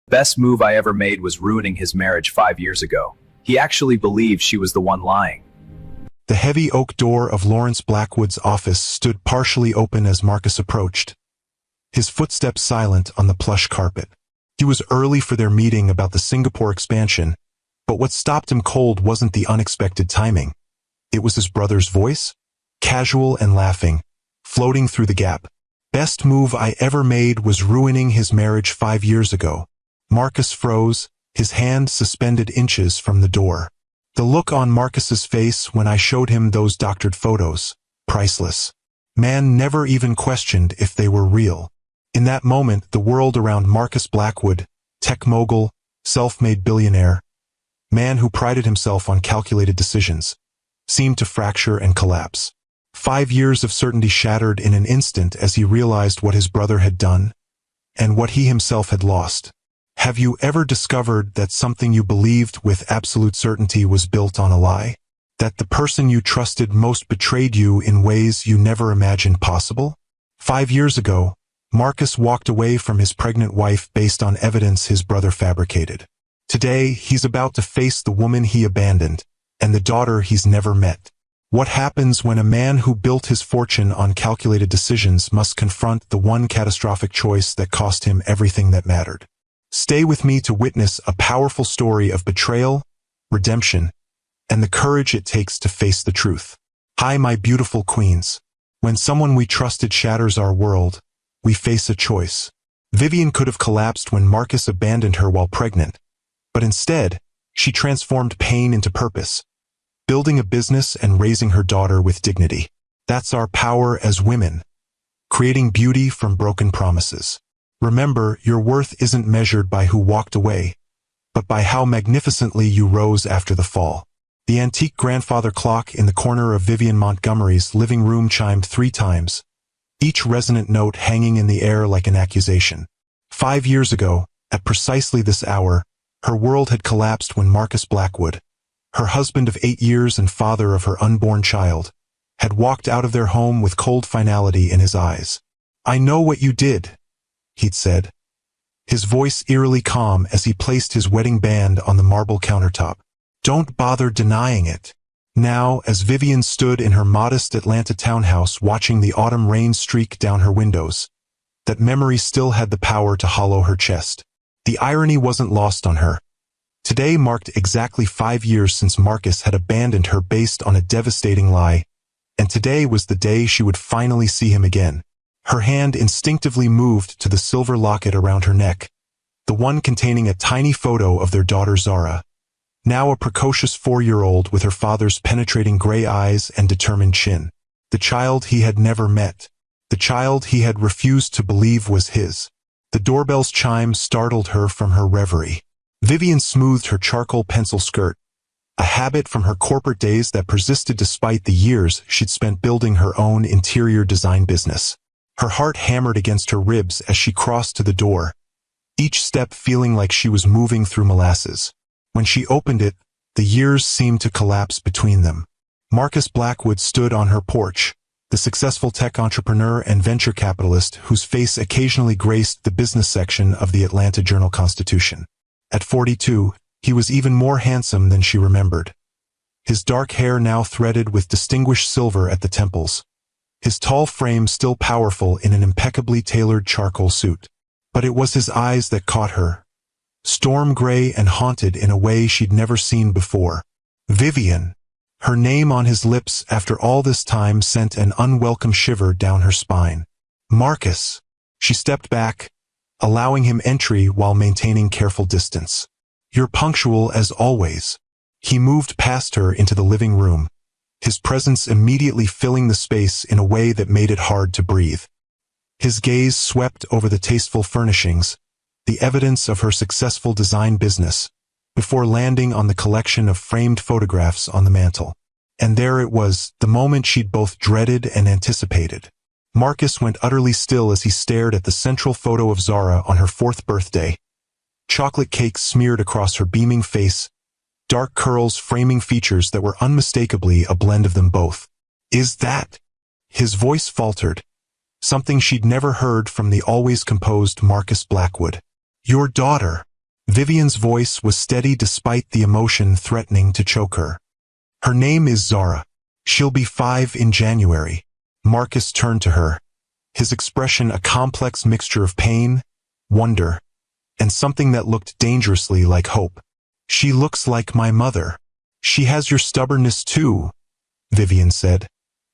Best move I ever made was ruining his marriage 5 years ago. He actually believed she was the one lying. The heavy oak door of Lawrence Blackwood's office stood partially open as Marcus approached, his footsteps silent on the plush carpet. He was early for their meeting about the Singapore expansion, but what stopped him cold wasn't the unexpected timing. It was his brother's voice, casual and laughing, floating through the gap. Best move I ever made was ruining his marriage 5 years ago. Marcus froze, his hand suspended inches from the door. The look on Marcus's face when I showed him those doctored photos, priceless. Man never even questioned if they were real. In that moment, the world around Marcus Blackwood, tech mogul, self-made billionaire, man who prided himself on calculated decisions, seemed to fracture and collapse. 5 years of certainty shattered in an instant as he realized what his brother had done and what he himself had lost. Have you ever discovered that something you believed with absolute certainty was built on a lie? That the person you trusted most betrayed you in ways you never imagined possible? 5 years ago, Marcus walked away from his pregnant wife based on evidence his brother fabricated. Today, he's about to face the woman he abandoned and the daughter he's never met. What happens when a man who built his fortune on calculated decisions must confront the one catastrophic choice that cost him everything that mattered? Stay with me to witness a powerful story of betrayal, redemption, and the courage it takes to face the truth. Hi, my beautiful queens. When someone we trusted shatters our world, we face a choice. Vivian could have collapsed when Marcus abandoned her while pregnant, but instead, she transformed pain into purpose, building a business and raising her daughter with dignity. That's our power as women, creating beauty from broken promises. Remember, your worth isn't measured by who walked away, but by how magnificently you rose after the fall. The antique grandfather clock in the corner of Vivian Montgomery's living room chimed 3 times, each resonant note hanging in the air like an accusation. 5 years ago, at precisely this hour, her world had collapsed when Marcus Blackwood, her husband of 8 years and father of her unborn child, had walked out of their home with cold finality in his eyes. "I know what you did," he'd said, his voice eerily calm as he placed his wedding band on the marble countertop. "Don't bother denying it." Now, as Vivian stood in her modest Atlanta townhouse watching the autumn rain streak down her windows, that memory still had the power to hollow her chest. The irony wasn't lost on her. Today marked exactly 5 years since Marcus had abandoned her based on a devastating lie, and today was the day she would finally see him again. Her hand instinctively moved to the silver locket around her neck, the one containing a tiny photo of their daughter Zara, now a precocious 4-year-old with her father's penetrating gray eyes and determined chin. The child he had never met, the child he had refused to believe was his. The doorbell's chime startled her from her reverie. Vivian smoothed her charcoal pencil skirt, a habit from her corporate days that persisted despite the years she'd spent building her own interior design business. Her heart hammered against her ribs as she crossed to the door, each step feeling like she was moving through molasses. When she opened it, the years seemed to collapse between them. Marcus Blackwood stood on her porch, the successful tech entrepreneur and venture capitalist whose face occasionally graced the business section of the Atlanta Journal-Constitution. At 42, he was even more handsome than she remembered. His dark hair now threaded with distinguished silver at the temples, his tall frame still powerful in an impeccably tailored charcoal suit. But it was his eyes that caught her, storm gray and haunted in a way she'd never seen before. Vivian. Her name on his lips after all this time sent an unwelcome shiver down her spine. Marcus. She stepped back, allowing him entry while maintaining careful distance. "You're punctual as always." He moved past her into the living room, his presence immediately filling the space in a way that made it hard to breathe. His gaze swept over the tasteful furnishings, the evidence of her successful design business, before landing on the collection of framed photographs on the mantel. And there it was, the moment she'd both dreaded and anticipated. Marcus went utterly still as he stared at the central photo of Zara on her 4th birthday. Chocolate cake smeared across her beaming face, dark curls framing features that were unmistakably a blend of them both. "Is that?" His voice faltered, something she'd never heard from the always composed Marcus Blackwood. "Your daughter." Vivian's voice was steady despite the emotion threatening to choke her. Her name is Zara. She'll be 5 in January. Marcus turned to her, his expression a complex mixture of pain, wonder, and something that looked dangerously like hope. She looks like my mother. She has your stubbornness too, Vivian said,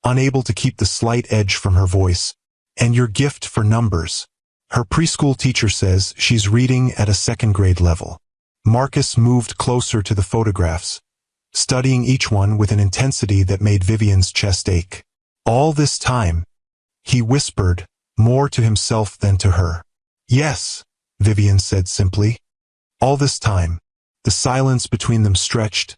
unable to keep the slight edge from her voice. And your gift for numbers. Her preschool teacher says she's reading at a 2nd grade level. Marcus moved closer to the photographs, studying each one with an intensity that made Vivian's chest ache. All this time, he whispered, more to himself than to her. Yes, Vivian said simply. All this time, the silence between them stretched,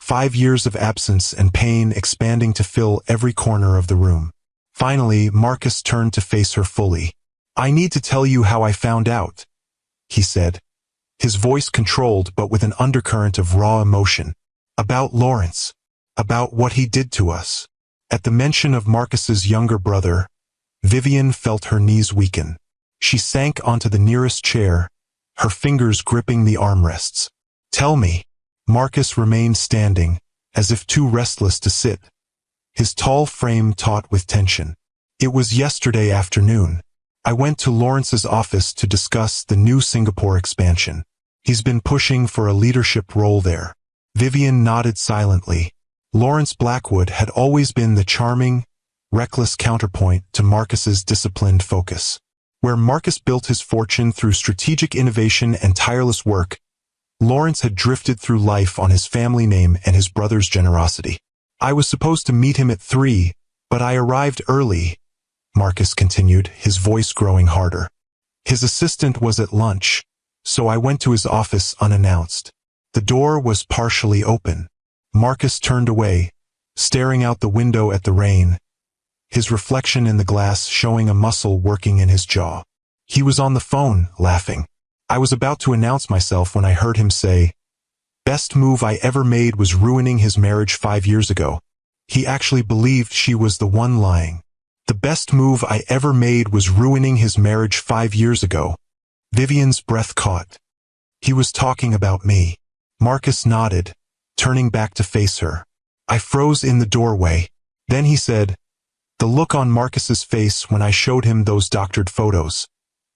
5 years of absence and pain expanding to fill every corner of the room. Finally, Marcus turned to face her fully. I need to tell you how I found out, he said, his voice controlled but with an undercurrent of raw emotion. About Lawrence. About what he did to us. At the mention of Marcus's younger brother, Vivian felt her knees weaken. She sank onto the nearest chair, her fingers gripping the armrests. Tell me. Marcus remained standing, as if too restless to sit, his tall frame taut with tension. It was yesterday afternoon. I went to Lawrence's office to discuss the new Singapore expansion. He's been pushing for a leadership role there. Vivian nodded silently. Lawrence Blackwood had always been the charming, reckless counterpoint to Marcus's disciplined focus. Where Marcus built his fortune through strategic innovation and tireless work, Lawrence had drifted through life on his family name and his brother's generosity. I was supposed to meet him at 3, but I arrived early, Marcus continued, his voice growing harder. His assistant was at lunch, so I went to his office unannounced. The door was partially open. Marcus turned away, staring out the window at the rain, his reflection in the glass showing a muscle working in his jaw. He was on the phone, laughing. I was about to announce myself when I heard him say, "Best move I ever made was ruining his marriage 5 years ago." He actually believed she was the one lying. The best move I ever made was ruining his marriage 5 years ago. Vivian's breath caught. He was talking about me. Marcus nodded, turning back to face her. I froze in the doorway. Then he said, the look on Marcus's face when I showed him those doctored photos.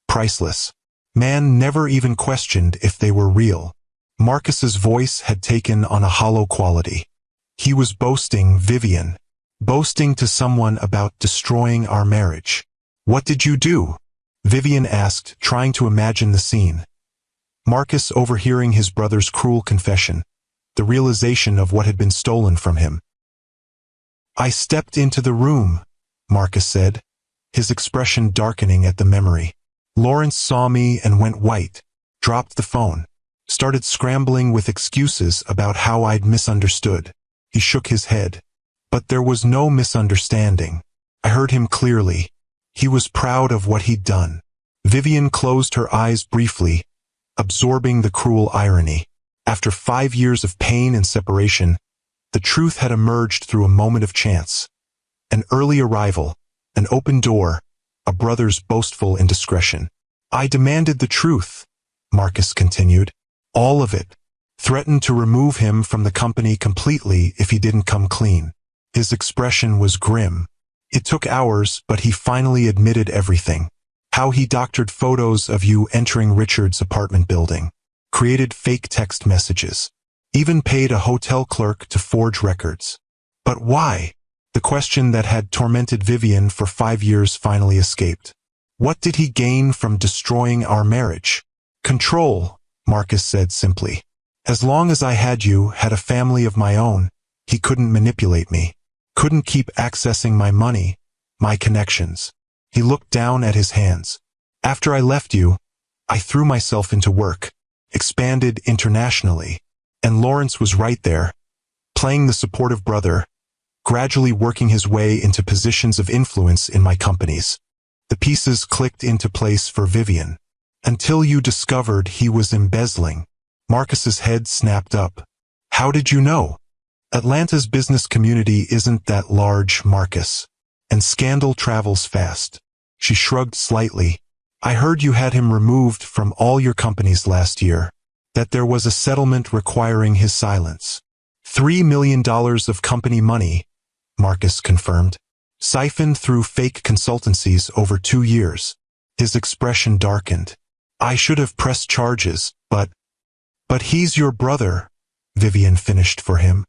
Priceless. Man never even questioned if they were real. Marcus's voice had taken on a hollow quality. He was boasting, Vivian. Boasting to someone about destroying our marriage. What did you do? Vivian asked, trying to imagine the scene. Marcus overhearing his brother's cruel confession, the realization of what had been stolen from him. I stepped into the room, Marcus said, his expression darkening at the memory. Lawrence saw me and went white, dropped the phone, started scrambling with excuses about how I'd misunderstood. He shook his head. But there was no misunderstanding. I heard him clearly. He was proud of what he'd done. Vivian closed her eyes briefly, absorbing the cruel irony. After 5 years of pain and separation, the truth had emerged through a moment of chance. An early arrival, an open door, a brother's boastful indiscretion. I demanded the truth, Marcus continued. All of it. Threatened to remove him from the company completely if he didn't come clean. His expression was grim. It took hours, but he finally admitted everything. How he doctored photos of you entering Richard's apartment building, created fake text messages, even paid a hotel clerk to forge records. But why? The question that had tormented Vivian for 5 years finally escaped. What did he gain from destroying our marriage? Control, Marcus said simply. As long as I had a family of my own, he couldn't manipulate me. Couldn't keep accessing my money, my connections. He looked down at his hands. After I left you, I threw myself into work, expanded internationally, and Lawrence was right there, playing the supportive brother, gradually working his way into positions of influence in my companies. The pieces clicked into place for Vivian. Until you discovered he was embezzling. Marcus's head snapped up. How did you know? Atlanta's business community isn't that large, Marcus. And scandal travels fast. She shrugged slightly. I heard you had him removed from all your companies last year. that there was a settlement requiring his silence. $3 million of company money, Marcus confirmed, siphoned through fake consultancies over 2 years. His expression darkened. I should have pressed charges, but he's your brother, Vivian finished for him.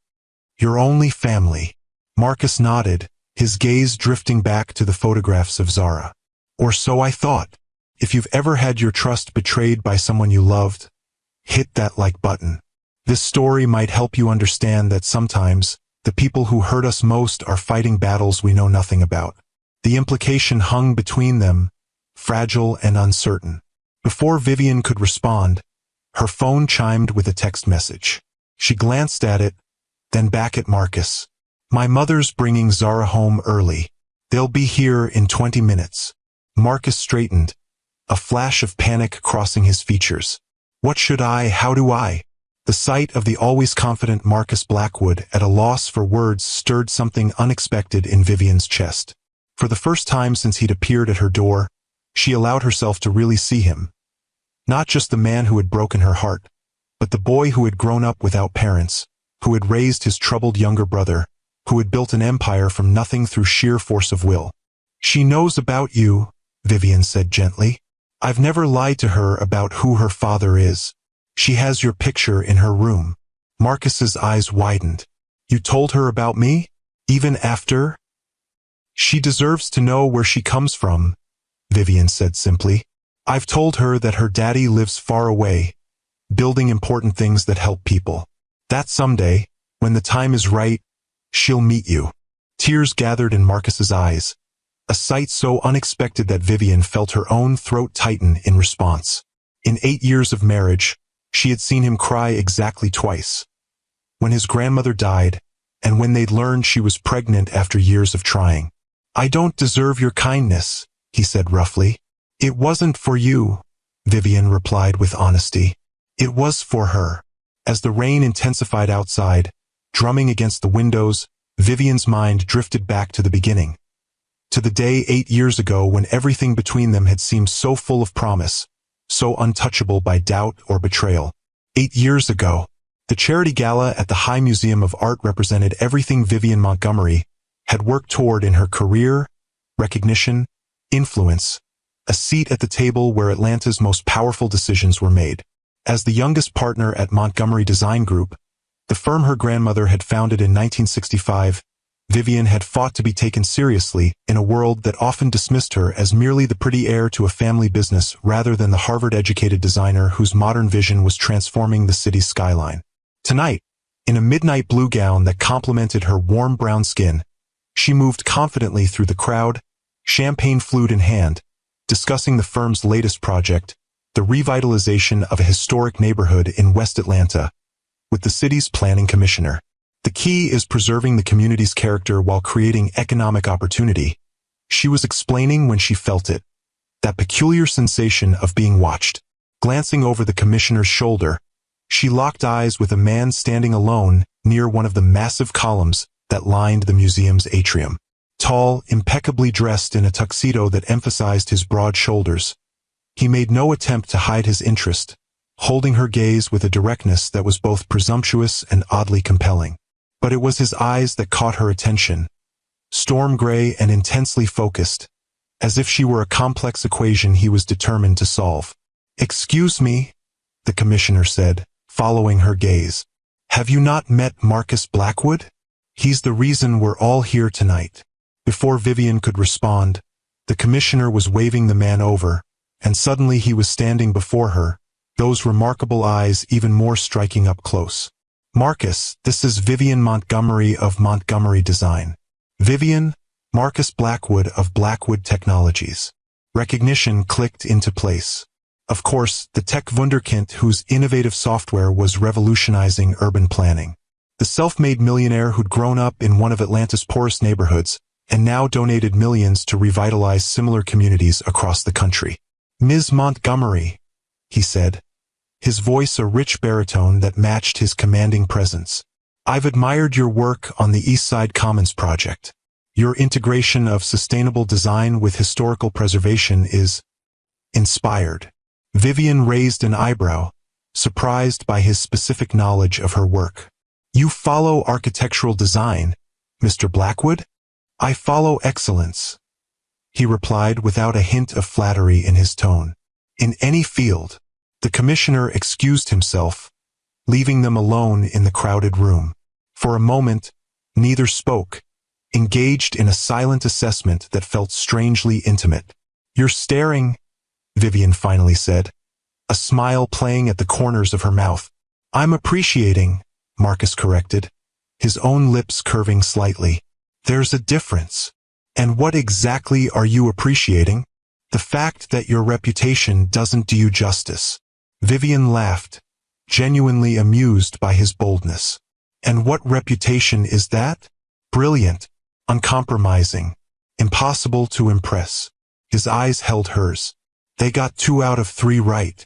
Your only family. Marcus nodded, his gaze drifting back to the photographs of Zara. Or so I thought. If you've ever had your trust betrayed by someone you loved, hit that like button. This story might help you understand that sometimes, the people who hurt us most are fighting battles we know nothing about. The implication hung between them, fragile and uncertain. Before Vivian could respond, her phone chimed with a text message. She glanced at it, then back at Marcus. My mother's bringing Zara home early. They'll be here in 20 minutes. Marcus straightened, a flash of panic crossing his features. How do I? The sight of the always confident Marcus Blackwood at a loss for words stirred something unexpected in Vivian's chest. For the first time since he'd appeared at her door, she allowed herself to really see him. Not just the man who had broken her heart, but the boy who had grown up without parents, who had raised his troubled younger brother, who had built an empire from nothing through sheer force of will. She knows about you, Vivian said gently. I've never lied to her about who her father is. She has your picture in her room. Marcus's eyes widened. You told her about me? Even after? She deserves to know where she comes from, Vivian said simply. I've told her that her daddy lives far away, building important things that help people. That someday, when the time is right, she'll meet you. Tears gathered in Marcus's eyes, a sight so unexpected that Vivian felt her own throat tighten in response. In 8 years of marriage, she had seen him cry exactly twice. When his grandmother died, and when they'd learned she was pregnant after years of trying. I don't deserve your kindness, he said roughly. It wasn't for you, Vivian replied with honesty. It was for her. As the rain intensified outside, drumming against the windows, Vivian's mind drifted back to the beginning. To the day 8 years ago when everything between them had seemed so full of promise, so untouchable by doubt or betrayal. 8 years ago, the charity gala at the High Museum of Art represented everything Vivian Montgomery had worked toward in her career, recognition, influence, a seat at the table where Atlanta's most powerful decisions were made. As the youngest partner at Montgomery Design Group, the firm her grandmother had founded in 1965, Vivian had fought to be taken seriously in a world that often dismissed her as merely the pretty heir to a family business rather than the Harvard-educated designer whose modern vision was transforming the city's skyline. Tonight, in a midnight blue gown that complemented her warm brown skin, she moved confidently through the crowd, champagne flute in hand, discussing the firm's latest project, the revitalization of a historic neighborhood in West Atlanta, with the city's planning commissioner. The key is preserving the community's character while creating economic opportunity, she was explaining when she felt it. That peculiar sensation of being watched. Glancing over the commissioner's shoulder, she locked eyes with a man standing alone near one of the massive columns that lined the museum's atrium. Tall, impeccably dressed in a tuxedo that emphasized his broad shoulders. He made no attempt to hide his interest, holding her gaze with a directness that was both presumptuous and oddly compelling. But it was his eyes that caught her attention, storm gray and intensely focused, as if she were a complex equation he was determined to solve. Excuse me, the commissioner said, following her gaze. Have you not met Marcus Blackwood? He's the reason we're all here tonight. Before Vivian could respond, the commissioner was waving the man over, and suddenly he was standing before her, those remarkable eyes even more striking up close. Marcus, this is Vivian Montgomery of Montgomery Design. Vivian, Marcus Blackwood of Blackwood Technologies. Recognition clicked into place. Of course, the tech wunderkind whose innovative software was revolutionizing urban planning. The self-made millionaire who'd grown up in one of Atlanta's poorest neighborhoods and now donated millions to revitalize similar communities across the country. Ms. Montgomery, he said, his voice a rich baritone that matched his commanding presence. I've admired your work on the East Side Commons project. Your integration of sustainable design with historical preservation is inspired. Vivian raised an eyebrow, surprised by his specific knowledge of her work. "You follow architectural design, Mr. Blackwood?" "I follow excellence," he replied without a hint of flattery in his tone. "In any field." The commissioner excused himself, leaving them alone in the crowded room. For a moment, neither spoke, engaged in a silent assessment that felt strangely intimate. "You're staring," Vivian finally said, a smile playing at the corners of her mouth. "I'm appreciating," Marcus corrected, his own lips curving slightly. "There's a difference. And what exactly are you appreciating?" "The fact that your reputation doesn't do you justice." Vivian laughed, genuinely amused by his boldness. "And what reputation is that?" "Brilliant, uncompromising, impossible to impress." His eyes held hers. They got 2 out of 3 right.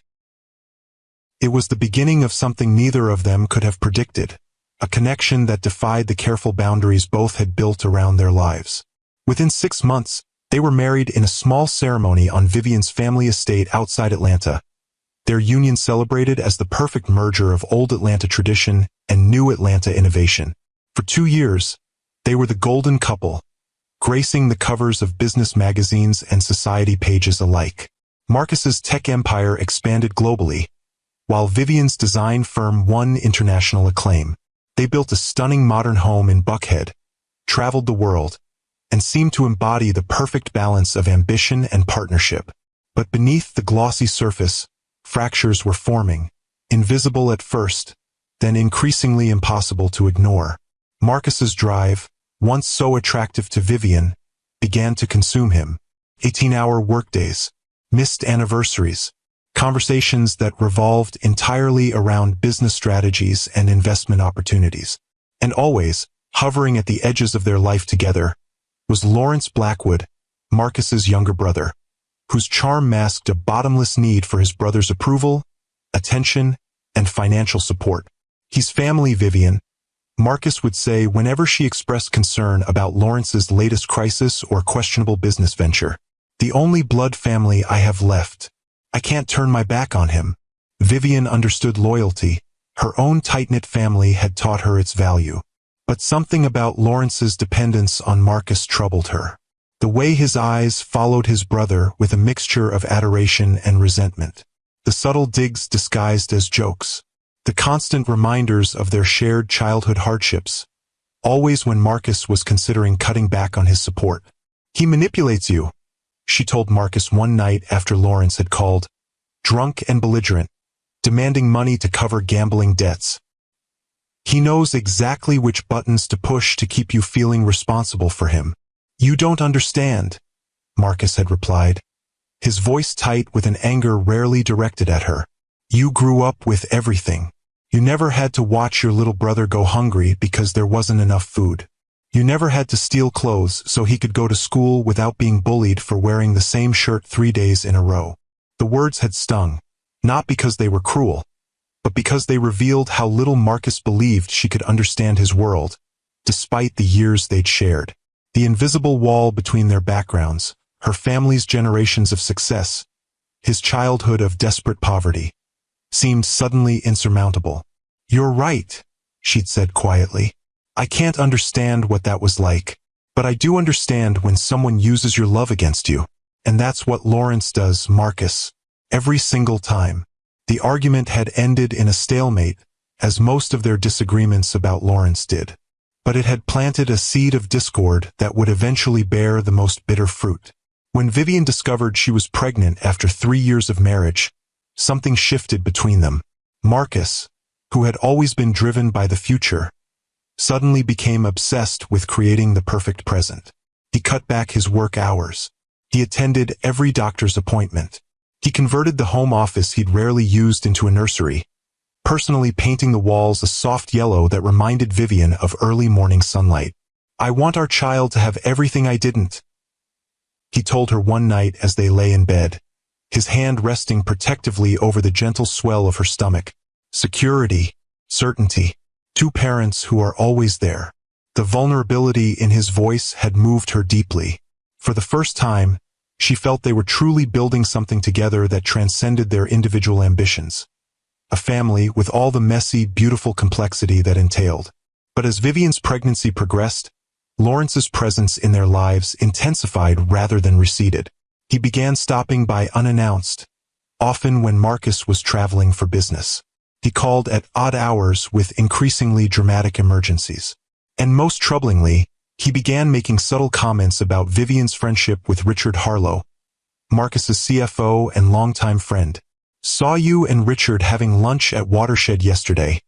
It was the beginning of something neither of them could have predicted, a connection that defied the careful boundaries both had built around their lives. Within 6 months, they were married in a small ceremony on Vivian's family estate outside Atlanta, their union celebrated as the perfect merger of old Atlanta tradition and new Atlanta innovation. For 2 years, they were the golden couple, gracing the covers of business magazines and society pages alike. Marcus's tech empire expanded globally, while Vivian's design firm won international acclaim. They built a stunning modern home in Buckhead, traveled the world, and seemed to embody the perfect balance of ambition and partnership. But beneath the glossy surface, fractures were forming, invisible at first, then increasingly impossible to ignore. Marcus's drive, once so attractive to Vivian, began to consume him. 18-hour workdays, missed anniversaries, conversations that revolved entirely around business strategies and investment opportunities. And always, hovering at the edges of their life together, was Lawrence Blackwood, Marcus's younger brother, whose charm masked a bottomless need for his brother's approval, attention, and financial support. "He's family, Vivian," Marcus would say whenever she expressed concern about Lawrence's latest crisis or questionable business venture. "The only blood family I have left. I can't turn my back on him." Vivian understood loyalty. Her own tight-knit family had taught her its value. But something about Lawrence's dependence on Marcus troubled her. The way his eyes followed his brother with a mixture of adoration and resentment. The subtle digs disguised as jokes. The constant reminders of their shared childhood hardships. Always when Marcus was considering cutting back on his support. "He manipulates you," she told Marcus one night after Lawrence had called, drunk and belligerent, demanding money to cover gambling debts. "He knows exactly which buttons to push to keep you feeling responsible for him." "You don't understand," Marcus had replied, his voice tight with an anger rarely directed at her. "You grew up with everything. You never had to watch your little brother go hungry because there wasn't enough food. You never had to steal clothes so he could go to school without being bullied for wearing the same shirt 3 days in a row." The words had stung, not because they were cruel, but because they revealed how little Marcus believed she could understand his world, despite the years they'd shared. The invisible wall between their backgrounds, her family's generations of success, his childhood of desperate poverty, seemed suddenly insurmountable. "You're right," she'd said quietly. "I can't understand what that was like, but I do understand when someone uses your love against you. And that's what Lawrence does, Marcus. Every single time." The argument had ended in a stalemate, as most of their disagreements about Lawrence did. But it had planted a seed of discord that would eventually bear the most bitter fruit. When Vivian discovered she was pregnant after 3 years of marriage, something shifted between them. Marcus, who had always been driven by the future, suddenly became obsessed with creating the perfect present. He cut back his work hours. He attended every doctor's appointment. He converted the home office he'd rarely used into a nursery, personally painting the walls a soft yellow that reminded Vivian of early morning sunlight. "I want our child to have everything I didn't," he told her one night as they lay in bed, his hand resting protectively over the gentle swell of her stomach. Security, certainty, 2 parents who are always there. The vulnerability in his voice had moved her deeply. For the first time, she felt they were truly building something together that transcended their individual ambitions. a family with all the messy, beautiful complexity that entailed. But as Vivian's pregnancy progressed, Lawrence's presence in their lives intensified rather than receded. He began stopping by unannounced, often when Marcus was traveling for business. He called at odd hours with increasingly dramatic emergencies. And most troublingly, he began making subtle comments about Vivian's friendship with Richard Harlow, Marcus's CFO and longtime friend. "Saw you and Richard having lunch at Watershed yesterday,"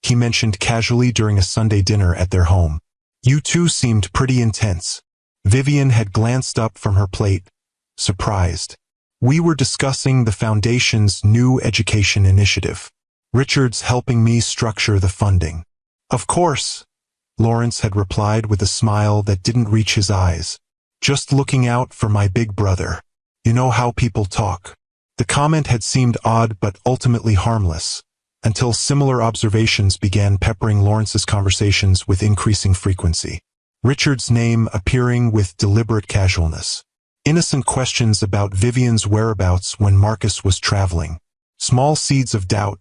he mentioned casually during a Sunday dinner at their home. "You two seemed pretty intense." Vivian had glanced up from her plate, surprised. "We were discussing the Foundation's new education initiative. Richard's helping me structure the funding." "Of course," Lawrence had replied with a smile that didn't reach his eyes. "Just looking out for my big brother. You know how people talk." The comment had seemed odd but ultimately harmless, until similar observations began peppering Lawrence's conversations with increasing frequency. Richard's name appearing with deliberate casualness. Innocent questions about Vivian's whereabouts when Marcus was traveling. Small seeds of doubt,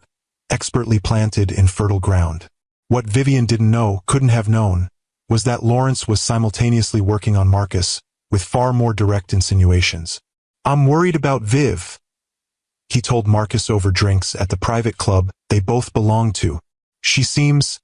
expertly planted in fertile ground. What Vivian didn't know, couldn't have known, was that Lawrence was simultaneously working on Marcus, with far more direct insinuations. "I'm worried about Viv," he told Marcus over drinks at the private club they both belonged to. "She seems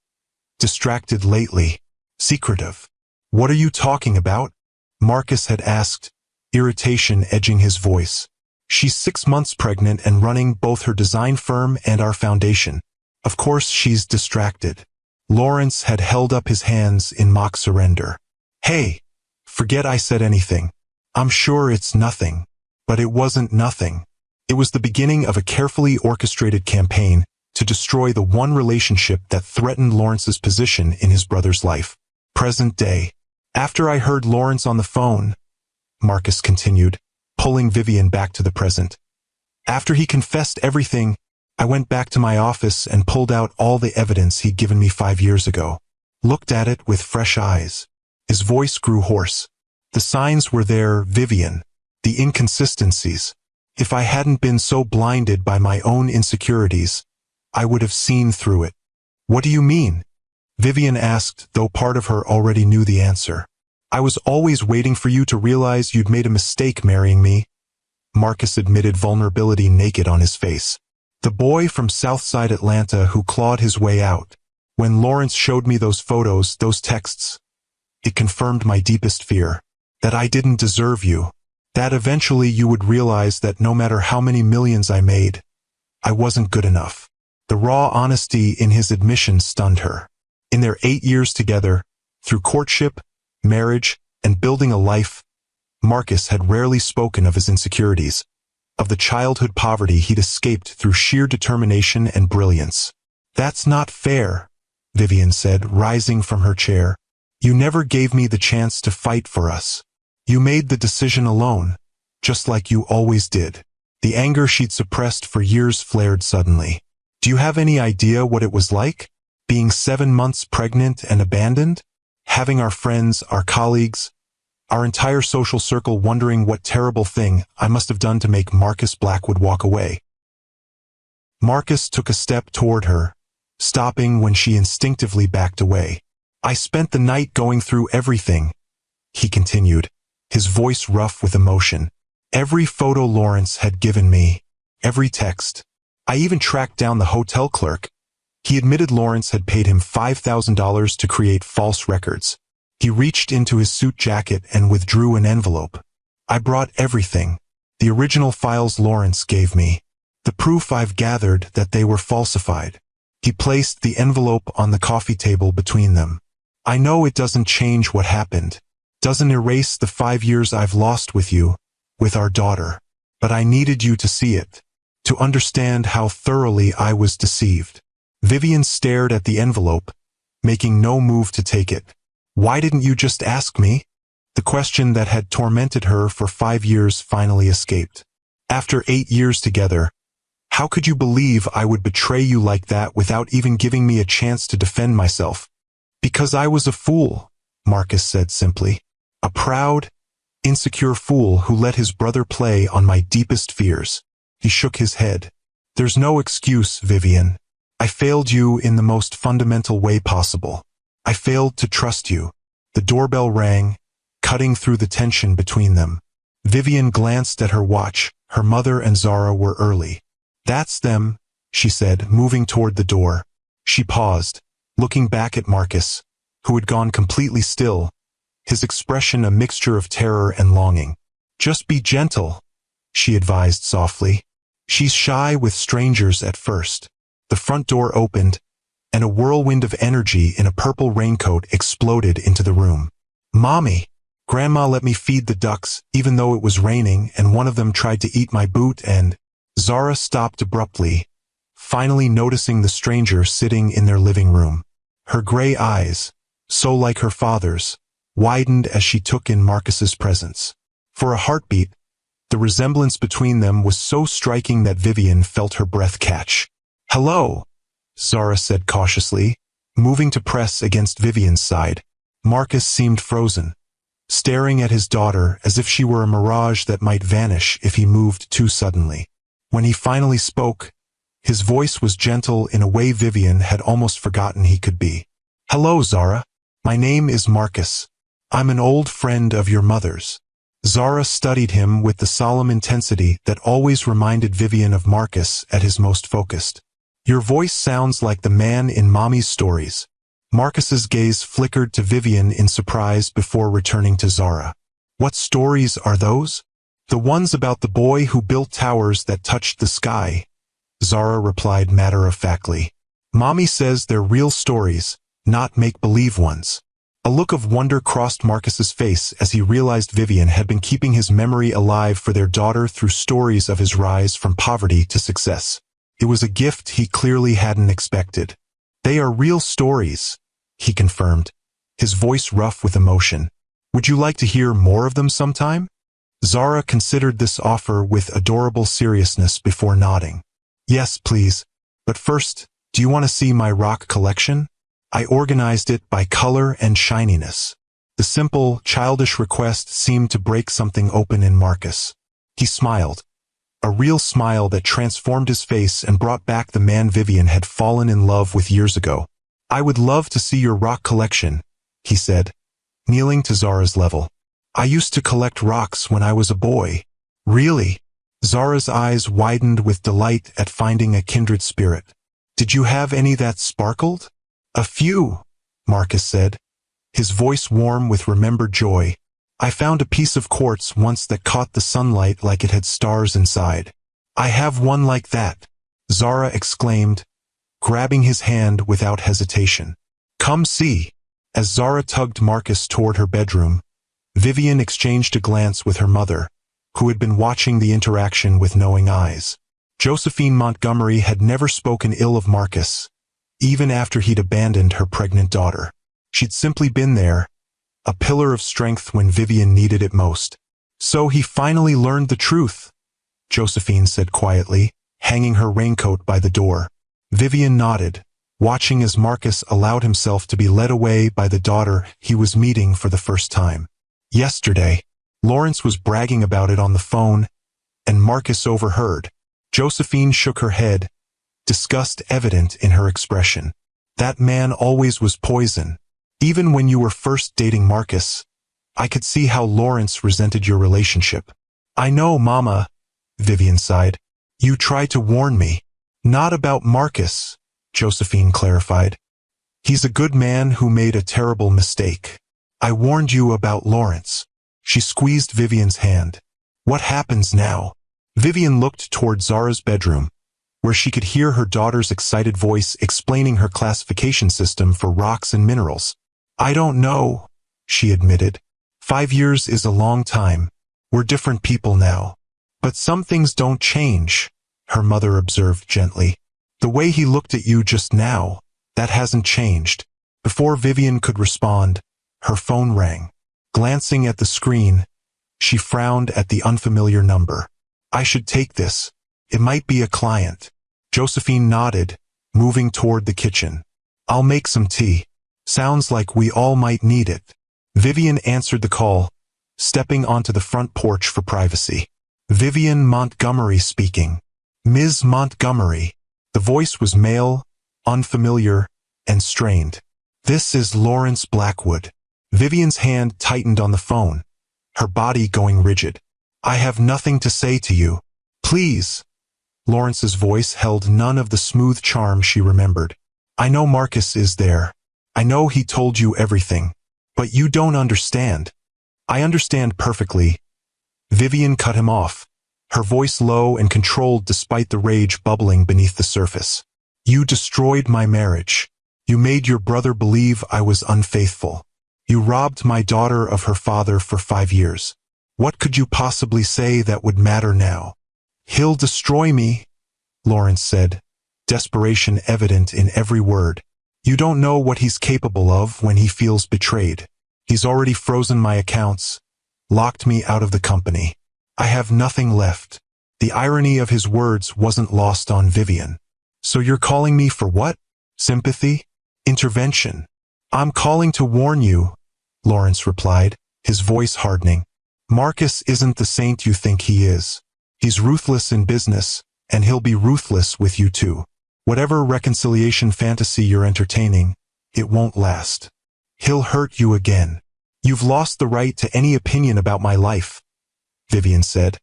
distracted lately, secretive." "What are you talking about?" Marcus had asked, irritation edging his voice. "She's 6 months pregnant and running both her design firm and our foundation. Of course she's distracted." Lawrence had held up his hands in mock surrender. "Hey, forget I said anything. I'm sure it's nothing." But it wasn't nothing. It was the beginning of a carefully orchestrated campaign to destroy the one relationship that threatened Lawrence's position in his brother's life. Present day. "After I heard Lawrence on the phone," Marcus continued, pulling Vivian back to the present. "After he confessed everything, I went back to my office and pulled out all the evidence he'd given me 5 years ago. Looked at it with fresh eyes." His voice grew hoarse. "The signs were there, Vivian. The inconsistencies. If I hadn't been so blinded by my own insecurities, I would have seen through it." "What do you mean?" Vivian asked, though part of her already knew the answer. "I was always waiting for you to realize you'd made a mistake marrying me." Marcus admitted vulnerability naked on his face. "The boy from Southside Atlanta who clawed his way out. When Lawrence showed me those photos, those texts, it confirmed my deepest fear. That I didn't deserve you. That eventually you would realize that no matter how many millions I made, I wasn't good enough." The raw honesty in his admission stunned her. In their 8 years together, through courtship, marriage, and building a life, Marcus had rarely spoken of his insecurities, of the childhood poverty he'd escaped through sheer determination and brilliance. "That's not fair," Vivian said, rising from her chair. "You never gave me the chance to fight for us. You made the decision alone, just like you always did." The anger she'd suppressed for years flared suddenly. "Do you have any idea what it was like? Being 7 months pregnant and abandoned? Having our friends, our colleagues, our entire social circle wondering what terrible thing I must have done to make Marcus Blackwood walk away." Marcus took a step toward her, stopping when she instinctively backed away. "I spent the night going through everything," he continued, his voice rough with emotion. "Every photo Lawrence had given me, every text. I even tracked down the hotel clerk. He admitted Lawrence had paid him $5,000 to create false records. He reached into his suit jacket and withdrew an envelope. I brought everything, the original files Lawrence gave me, the proof I've gathered that they were falsified." He placed the envelope on the coffee table between them. "I know it doesn't change what happened, doesn't erase the 5 years I've lost with you, with our daughter. But I needed you to see it, to understand how thoroughly I was deceived." Vivian stared at the envelope, making no move to take it. "Why didn't you just ask me?" The question that had tormented her for 5 years finally escaped. "After 8 years together, how could you believe I would betray you like that without even giving me a chance to defend myself?" "Because I was a fool," Marcus said simply. "A proud, insecure fool who let his brother play on my deepest fears." He shook his head. There's no excuse, Vivian. I failed you in the most fundamental way possible. I failed to trust you. The doorbell rang, cutting through the tension between them. Vivian glanced at her watch. Her mother and Zara were early. That's them, she said, moving toward the door. She paused, looking back at Marcus, who had gone completely still, his expression a mixture of terror and longing. Just be gentle, she advised softly. She's shy with strangers at first. The front door opened, and a whirlwind of energy in a purple raincoat exploded into the room. Mommy! Grandma let me feed the ducks, even though it was raining, and one of them tried to eat my boot and… Zara stopped abruptly, finally noticing the stranger sitting in their living room. Her gray eyes, so like her father's, widened as she took in Marcus's presence. For a heartbeat, the resemblance between them was so striking that Vivian felt her breath catch. Hello, Zara said cautiously, moving to press against Vivian's side. Marcus seemed frozen, staring at his daughter as if she were a mirage that might vanish if he moved too suddenly. When he finally spoke, his voice was gentle in a way Vivian had almost forgotten he could be. Hello, Zara. My name is Marcus. I'm an old friend of your mother's. Zara studied him with the solemn intensity that always reminded Vivian of Marcus at his most focused. Your voice sounds like the man in Mommy's stories. Marcus's gaze flickered to Vivian in surprise before returning to Zara. What stories are those? The ones about the boy who built towers that touched the sky, Zara replied matter-of-factly. Mommy says they're real stories, not make-believe ones. A look of wonder crossed Marcus's face as he realized Vivian had been keeping his memory alive for their daughter through stories of his rise from poverty to success. It was a gift he clearly hadn't expected. They are real stories, he confirmed, his voice rough with emotion. Would you like to hear more of them sometime? Zara considered this offer with adorable seriousness before nodding. Yes, please. But first, do you want to see my rock collection? I organized it by color and shininess. The simple, childish request seemed to break something open in Marcus. He smiled, a real smile that transformed his face and brought back the man Vivian had fallen in love with years ago. I would love to see your rock collection, he said, kneeling to Zara's level. I used to collect rocks when I was a boy. Really? Zara's eyes widened with delight at finding a kindred spirit. Did you have any that sparkled? A few, Marcus said, his voice warm with remembered joy. I found a piece of quartz once that caught the sunlight like it had stars inside. I have one like that, Zara exclaimed, grabbing his hand without hesitation. Come see. As Zara tugged Marcus toward her bedroom, Vivian exchanged a glance with her mother, who had been watching the interaction with knowing eyes. Josephine Montgomery had never spoken ill of Marcus, even after he'd abandoned her pregnant daughter. She'd simply been there, a pillar of strength when Vivian needed it most. So he finally learned the truth, Josephine said quietly, hanging her raincoat by the door. Vivian nodded, watching as Marcus allowed himself to be led away by the daughter he was meeting for the first time. Yesterday, Lawrence was bragging about it on the phone, and Marcus overheard. Josephine shook her head, disgust evident in her expression. That man always was poison. Even when you were first dating Marcus, I could see how Lawrence resented your relationship. I know, Mama, Vivian sighed. You tried to warn me. Not about Marcus, Josephine clarified. He's a good man who made a terrible mistake. I warned you about Lawrence. She squeezed Vivian's hand. What happens now? Vivian looked toward Zara's bedroom, where she could hear her daughter's excited voice explaining her classification system for rocks and minerals. I don't know, she admitted. 5 years is a long time. We're different people now. But some things don't change, her mother observed gently. The way he looked at you just now, that hasn't changed. Before Vivian could respond, her phone rang. Glancing at the screen, she frowned at the unfamiliar number. I should take this. It might be a client. Josephine nodded, moving toward the kitchen. I'll make some tea. Sounds like we all might need it. Vivian answered the call, stepping onto the front porch for privacy. Vivian Montgomery speaking. Ms. Montgomery. The voice was male, unfamiliar, and strained. This is Lawrence Blackwood. Vivian's hand tightened on the phone, her body going rigid. I have nothing to say to you. Please. Lawrence's voice held none of the smooth charm she remembered. I know Marcus is there. I know he told you everything. But you don't understand. I understand perfectly. Vivian cut him off, her voice low and controlled despite the rage bubbling beneath the surface. You destroyed my marriage. You made your brother believe I was unfaithful. You robbed my daughter of her father for 5 years. What could you possibly say that would matter now? He'll destroy me, Lawrence said, desperation evident in every word. You don't know what he's capable of when he feels betrayed. He's already frozen my accounts, locked me out of the company. I have nothing left. The irony of his words wasn't lost on Vivian. So you're calling me for what? Sympathy? Intervention? I'm calling to warn you, Lawrence replied, his voice hardening. Marcus isn't the saint you think he is. He's ruthless in business, and he'll be ruthless with you too. Whatever reconciliation fantasy you're entertaining, it won't last. He'll hurt you again. You've lost the right to any opinion about my life, Vivian said,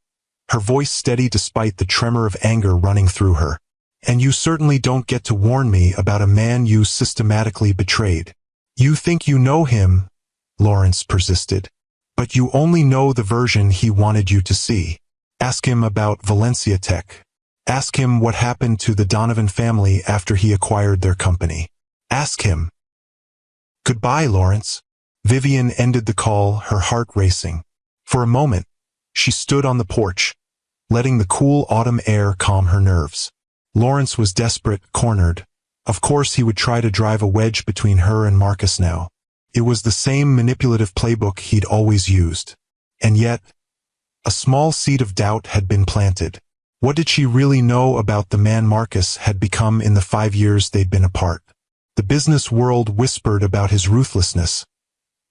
her voice steady despite the tremor of anger running through her. And you certainly don't get to warn me about a man you systematically betrayed. You think you know him, Lawrence persisted, but you only know the version he wanted you to see. Ask him about Valencia Tech. Ask him what happened to the Donovan family after he acquired their company. Ask him. Goodbye, Lawrence. Vivian ended the call, her heart racing. For a moment, she stood on the porch, letting the cool autumn air calm her nerves. Lawrence was desperate, cornered. Of course he would try to drive a wedge between her and Marcus now. It was the same manipulative playbook he'd always used. And yet, a small seed of doubt had been planted. What did she really know about the man Marcus had become in the 5 years they'd been apart? The business world whispered about his ruthlessness,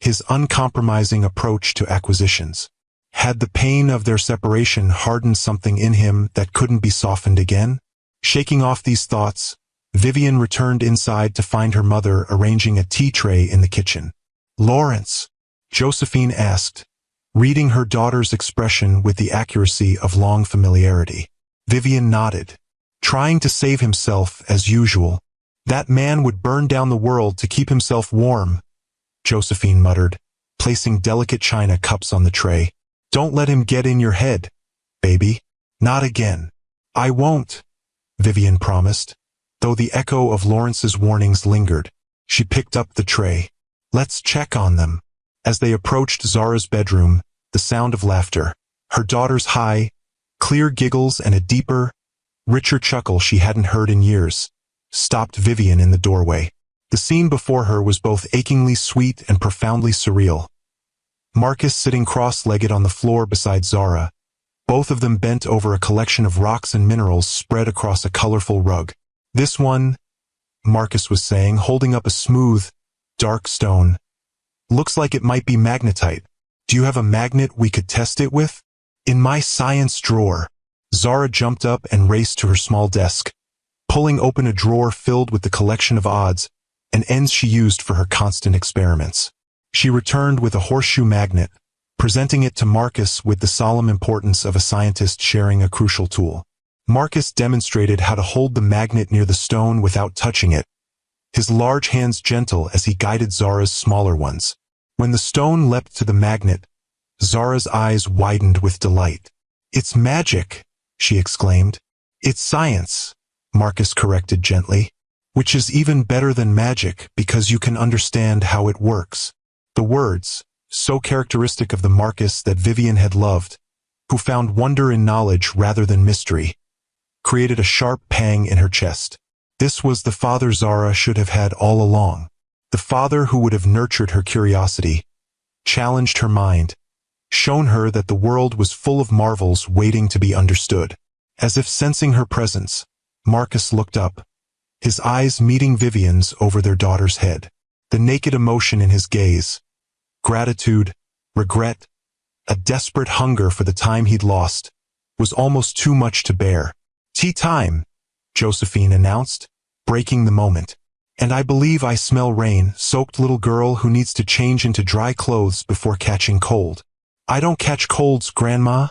his uncompromising approach to acquisitions. Had the pain of their separation hardened something in him that couldn't be softened again? Shaking off these thoughts, Vivian returned inside to find her mother arranging a tea tray in the kitchen. Lawrence, Josephine asked, reading her daughter's expression with the accuracy of long familiarity. Vivian nodded, trying to save himself as usual. That man would burn down the world to keep himself warm, Josephine muttered, placing delicate china cups on the tray. Don't let him get in your head, baby. Not again. I won't, Vivian promised. Though the echo of Lawrence's warnings lingered, she picked up the tray. Let's check on them. As they approached Zara's bedroom, the sound of laughter, her daughter's high, clear giggles and a deeper, richer chuckle she hadn't heard in years, stopped Vivian in the doorway. The scene before her was both achingly sweet and profoundly surreal. Marcus sitting cross-legged on the floor beside Zara, both of them bent over a collection of rocks and minerals spread across a colorful rug. This one, Marcus was saying, holding up a smooth, dark stone. Looks like it might be magnetite. Do you have a magnet we could test it with? In my science drawer. Zara jumped up and raced to her small desk, pulling open a drawer filled with the collection of odds and ends she used for her constant experiments. She returned with a horseshoe magnet, presenting it to Marcus with the solemn importance of a scientist sharing a crucial tool. Marcus demonstrated how to hold the magnet near the stone without touching it, his large hands gentle as he guided Zara's smaller ones. When the stone leapt to the magnet, Zara's eyes widened with delight. It's magic, she exclaimed. It's science, Marcus corrected gently, which is even better than magic because you can understand how it works. The words, so characteristic of the Marcus that Vivian had loved, who found wonder in knowledge rather than mystery, created a sharp pang in her chest. This was the father Zara should have had all along. The father who would have nurtured her curiosity, challenged her mind, shown her that the world was full of marvels waiting to be understood. As if sensing her presence, Marcus looked up, his eyes meeting Vivian's over their daughter's head. The naked emotion in his gaze, gratitude, regret, a desperate hunger for the time he'd lost, was almost too much to bear. Tea time, Josephine announced, breaking the moment. And I believe I smell rain-soaked little girl who needs to change into dry clothes before catching cold. I don't catch colds, Grandma,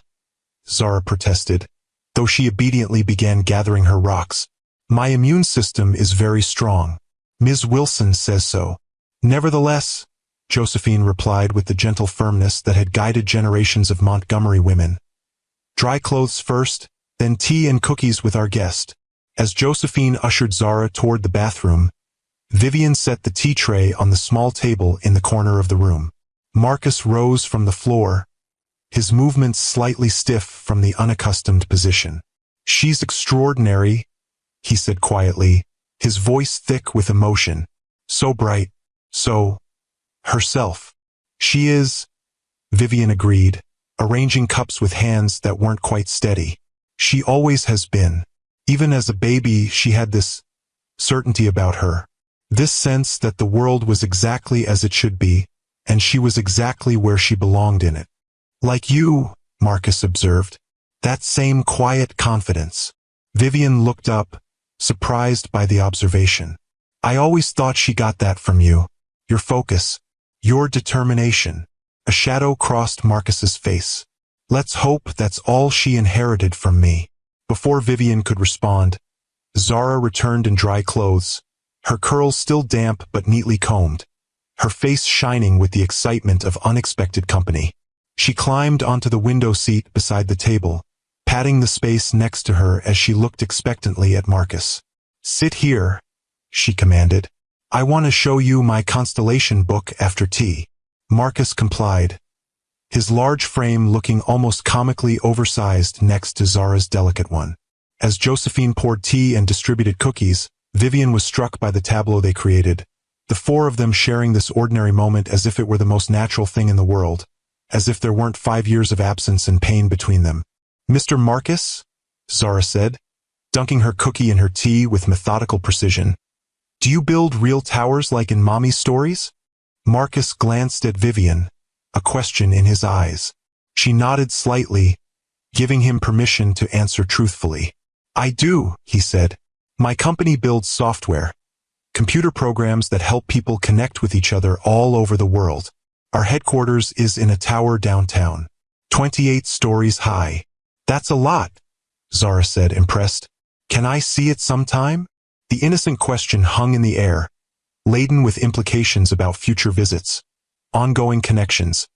Zara protested, though she obediently began gathering her rocks. My immune system is very strong. Ms. Wilson says so. Nevertheless, Josephine replied with the gentle firmness that had guided generations of Montgomery women. Dry clothes first, then tea and cookies with our guest. As Josephine ushered Zara toward the bathroom, Vivian set the tea tray on the small table in the corner of the room. Marcus rose from the floor, his movements slightly stiff from the unaccustomed position. She's extraordinary, he said quietly, his voice thick with emotion. So bright, so herself. She is, Vivian agreed, arranging cups with hands that weren't quite steady. She always has been. Even as a baby, she had this certainty about her. This sense that the world was exactly as it should be, and she was exactly where she belonged in it. Like you, Marcus observed. That same quiet confidence. Vivian looked up, surprised by the observation. I always thought she got that from you. Your focus. Your determination. A shadow crossed Marcus's face. Let's hope that's all she inherited from me. Before Vivian could respond, Zara returned in dry clothes, her curls still damp but neatly combed, her face shining with the excitement of unexpected company. She climbed onto the window seat beside the table, patting the space next to her as she looked expectantly at Marcus. Sit here, she commanded. I want to show you my constellation book after tea. Marcus complied, his large frame looking almost comically oversized next to Zara's delicate one. As Josephine poured tea and distributed cookies, Vivian was struck by the tableau they created, the four of them sharing this ordinary moment as if it were the most natural thing in the world, as if there weren't 5 years of absence and pain between them. Mr. Marcus, Zara said, dunking her cookie in her tea with methodical precision. Do you build real towers like in Mommy's stories? Marcus glanced at Vivian, a question in his eyes. She nodded slightly, giving him permission to answer truthfully. I do, he said. My company builds software, computer programs that help people connect with each other all over the world. Our headquarters is in a tower downtown, 28 stories high. That's a lot, Zara said, impressed. Can I see it sometime? The innocent question hung in the air, laden with implications about future visits, ongoing connections,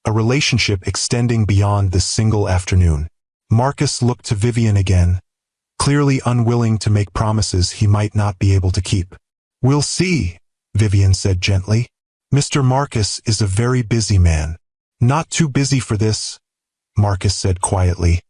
a relationship extending beyond this single afternoon. Marcus looked to Vivian again, clearly unwilling to make promises he might not be able to keep. We'll see, Vivian said gently. Mr. Marcus is a very busy man. Not too busy for this, Marcus said quietly,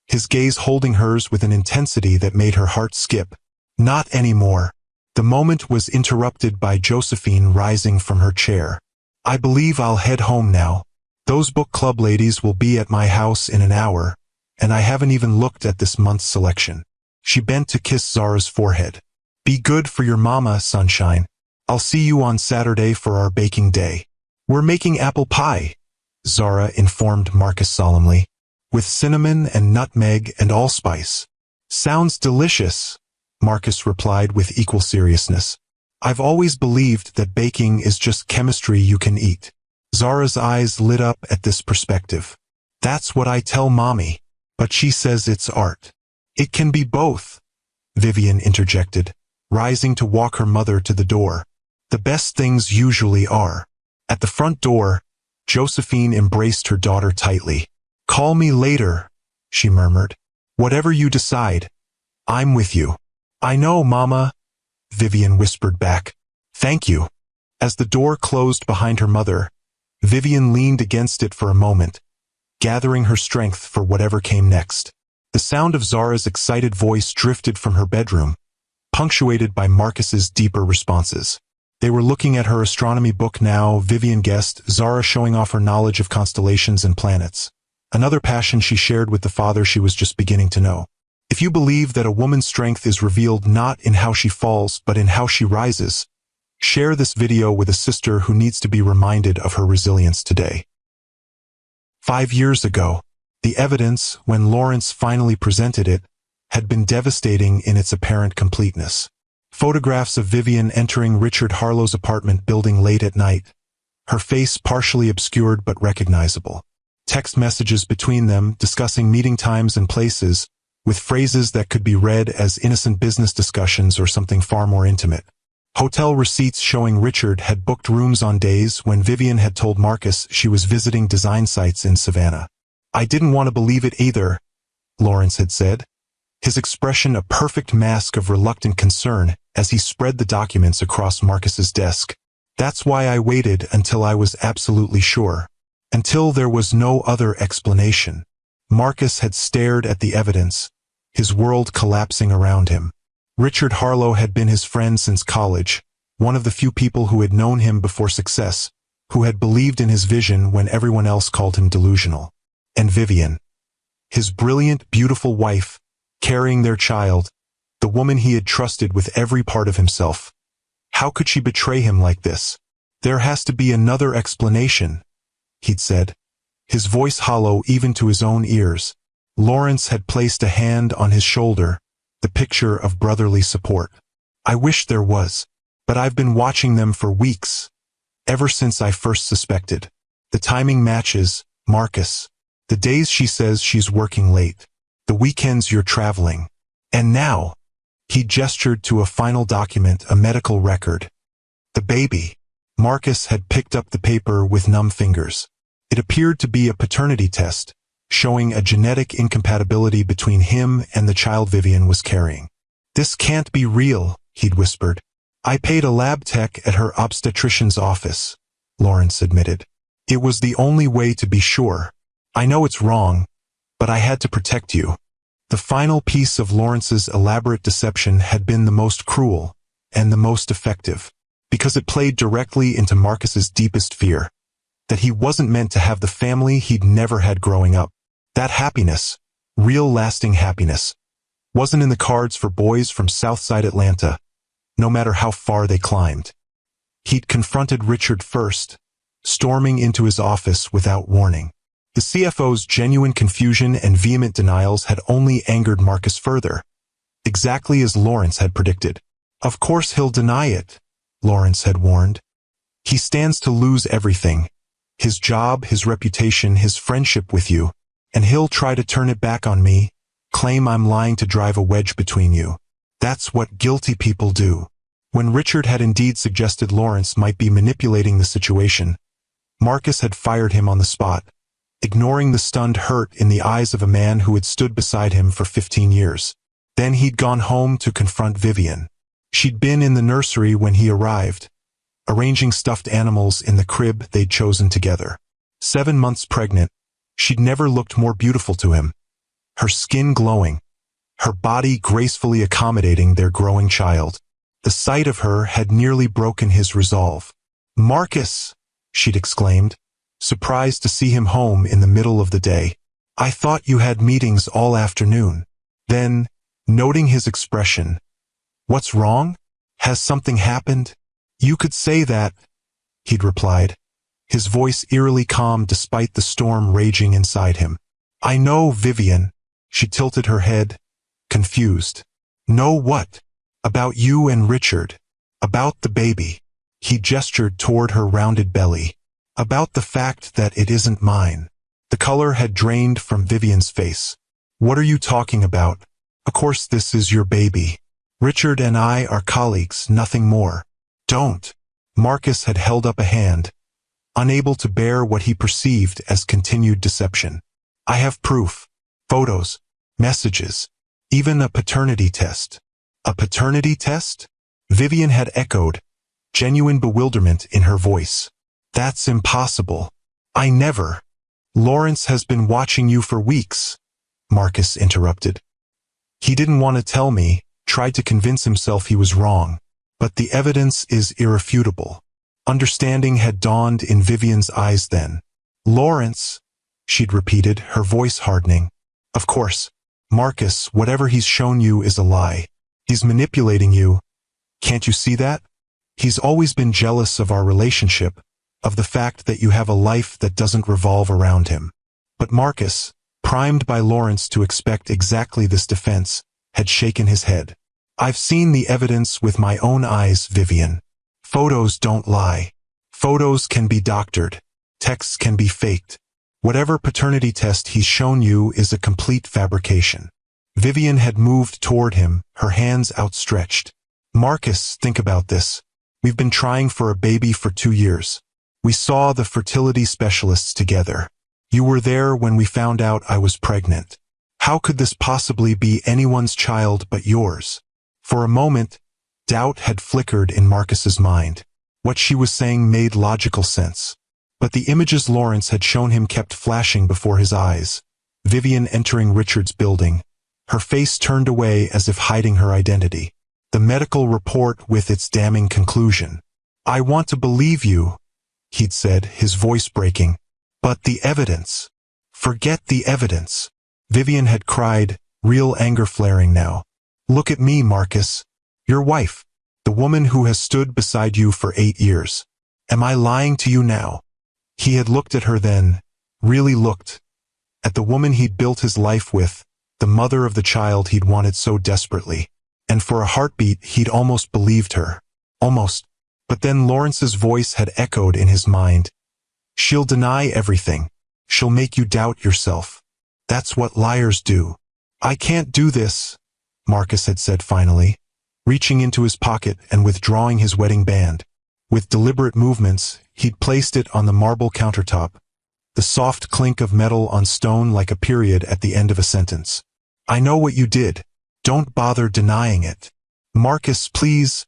his gaze holding hers with an intensity that made her heart skip. Not anymore. The moment was interrupted by Josephine rising from her chair. I believe I'll head home now. Those book club ladies will be at my house in an hour, and I haven't even looked at this month's selection. She bent to kiss Zara's forehead. Be good for your mama, sunshine. I'll see you on Saturday for our baking day. We're making apple pie, Zara informed Marcus solemnly, with cinnamon and nutmeg and allspice. Sounds delicious, Marcus replied with equal seriousness. I've always believed that baking is just chemistry you can eat. Zara's eyes lit up at this perspective. That's what I tell Mommy, but she says it's art. It can be both, Vivian interjected, rising to walk her mother to the door. The best things usually are. At the front door, Josephine embraced her daughter tightly. Call me later, she murmured. Whatever you decide, I'm with you. I know, Mama, Vivian whispered back. Thank you. As the door closed behind her mother, Vivian leaned against it for a moment, gathering her strength for whatever came next. The sound of Zara's excited voice drifted from her bedroom, punctuated by Marcus's deeper responses. They were looking at her astronomy book now, Vivian guessed, Zara showing off her knowledge of constellations and planets. Another passion she shared with the father she was just beginning to know. If you believe that a woman's strength is revealed not in how she falls but in how she rises, share this video with a sister who needs to be reminded of her resilience today. 5 years ago, the evidence, when Lawrence finally presented it, had been devastating in its apparent completeness. Photographs of Vivian entering Richard Harlow's apartment building late at night, her face partially obscured but recognizable. Text messages between them discussing meeting times and places, with phrases that could be read as innocent business discussions or something far more intimate. Hotel receipts showing Richard had booked rooms on days when Vivian had told Marcus she was visiting design sites in Savannah. "I didn't want to believe it either," Lawrence had said, his expression a perfect mask of reluctant concern as he spread the documents across Marcus's desk. "That's why I waited until I was absolutely sure. Until there was no other explanation." Marcus had stared at the evidence, his world collapsing around him. Richard Harlow had been his friend since college, one of the few people who had known him before success, who had believed in his vision when everyone else called him delusional. And Vivian, his brilliant, beautiful wife, carrying their child, the woman he had trusted with every part of himself. How could she betray him like this? "There has to be another explanation," he'd said, his voice hollow even to his own ears. Lawrence had placed a hand on his shoulder, the picture of brotherly support. "I wish there was, but I've been watching them for weeks, ever since I first suspected. The timing matches, Marcus. The days she says she's working late, the weekends you're traveling. And now," he gestured to a final document, a medical record. "The baby." Marcus had picked up the paper with numb fingers. It appeared to be a paternity test, showing a genetic incompatibility between him and the child Vivian was carrying. "This can't be real," he'd whispered. "I paid a lab tech at her obstetrician's office," Lawrence admitted. "It was the only way to be sure. I know it's wrong, but I had to protect you." The final piece of Lawrence's elaborate deception had been the most cruel and the most effective, because it played directly into Marcus's deepest fear, that he wasn't meant to have the family he'd never had growing up. That happiness, real lasting happiness, wasn't in the cards for boys from Southside Atlanta, no matter how far they climbed. He'd confronted Richard first, storming into his office without warning. The CFO's genuine confusion and vehement denials had only angered Marcus further, exactly as Lawrence had predicted. "Of course he'll deny it," Lawrence had warned. "He stands to lose everything, his job, his reputation, his friendship with you, and he'll try to turn it back on me, claim I'm lying to drive a wedge between you. That's what guilty people do." When Richard had indeed suggested Lawrence might be manipulating the situation, Marcus had fired him on the spot, ignoring the stunned hurt in the eyes of a man who had stood beside him for 15 years. Then he'd gone home to confront Vivian. She'd been in the nursery when he arrived, arranging stuffed animals in the crib they'd chosen together. 7 months pregnant, she'd never looked more beautiful to him, her skin glowing, her body gracefully accommodating their growing child. The sight of her had nearly broken his resolve. "Marcus!" she'd exclaimed, surprised to see him home in the middle of the day. "I thought you had meetings all afternoon." Then, noting his expression, "What's wrong? Has something happened?" "You could say that," he'd replied, his voice eerily calm despite the storm raging inside him. "I know, Vivian." She tilted her head, confused. "Know what? About you and Richard. About the baby." He gestured toward her rounded belly. "About the fact that it isn't mine." The color had drained from Vivian's face. "What are you talking about? Of course this is your baby. Richard and I are colleagues, nothing more." "Don't." Marcus had held up a hand, unable to bear what he perceived as continued deception. "I have proof. Photos, messages, even a paternity test." "A paternity test?" Vivian had echoed, genuine bewilderment in her voice. "That's impossible. I never." "Lawrence has been watching you for weeks," Marcus interrupted. "He didn't want to tell me, tried to convince himself he was wrong. But the evidence is irrefutable." Understanding had dawned in Vivian's eyes then. "Lawrence," she'd repeated, her voice hardening. "Of course, Marcus, whatever he's shown you is a lie. He's manipulating you. Can't you see that? He's always been jealous of our relationship, of the fact that you have a life that doesn't revolve around him." But Marcus, primed by Lawrence to expect exactly this defense, had shaken his head. I've seen the evidence with my own eyes, Vivian. Photos don't lie. Photos can be doctored. Texts can be faked. Whatever paternity test he's shown you is a complete fabrication. Vivian had moved toward him, her hands outstretched. Marcus, think about this. We've been trying for a baby for 2 years. We saw the fertility specialists together. You were there when we found out I was pregnant. How could this possibly be anyone's child but yours? For a moment, doubt had flickered in Marcus's mind. What she was saying made logical sense. But the images Lawrence had shown him kept flashing before his eyes. Vivian entering Richard's building, her face turned away as if hiding her identity. The medical report with its damning conclusion. I want to believe you, he'd said, his voice breaking. But the evidence. Forget the evidence. Vivian had cried, real anger flaring now. Look at me, Marcus. Your wife. The woman who has stood beside you for 8 years. Am I lying to you now? He had looked at her then, really looked. At the woman he'd built his life with, the mother of the child he'd wanted so desperately. And for a heartbeat he'd almost believed her. Almost. But then Lawrence's voice had echoed in his mind. She'll deny everything. She'll make you doubt yourself. That's what liars do. I can't do this, Marcus had said finally, reaching into his pocket and withdrawing his wedding band. With deliberate movements, he'd placed it on the marble countertop, the soft clink of metal on stone like a period at the end of a sentence. I know what you did. Don't bother denying it. Marcus, please.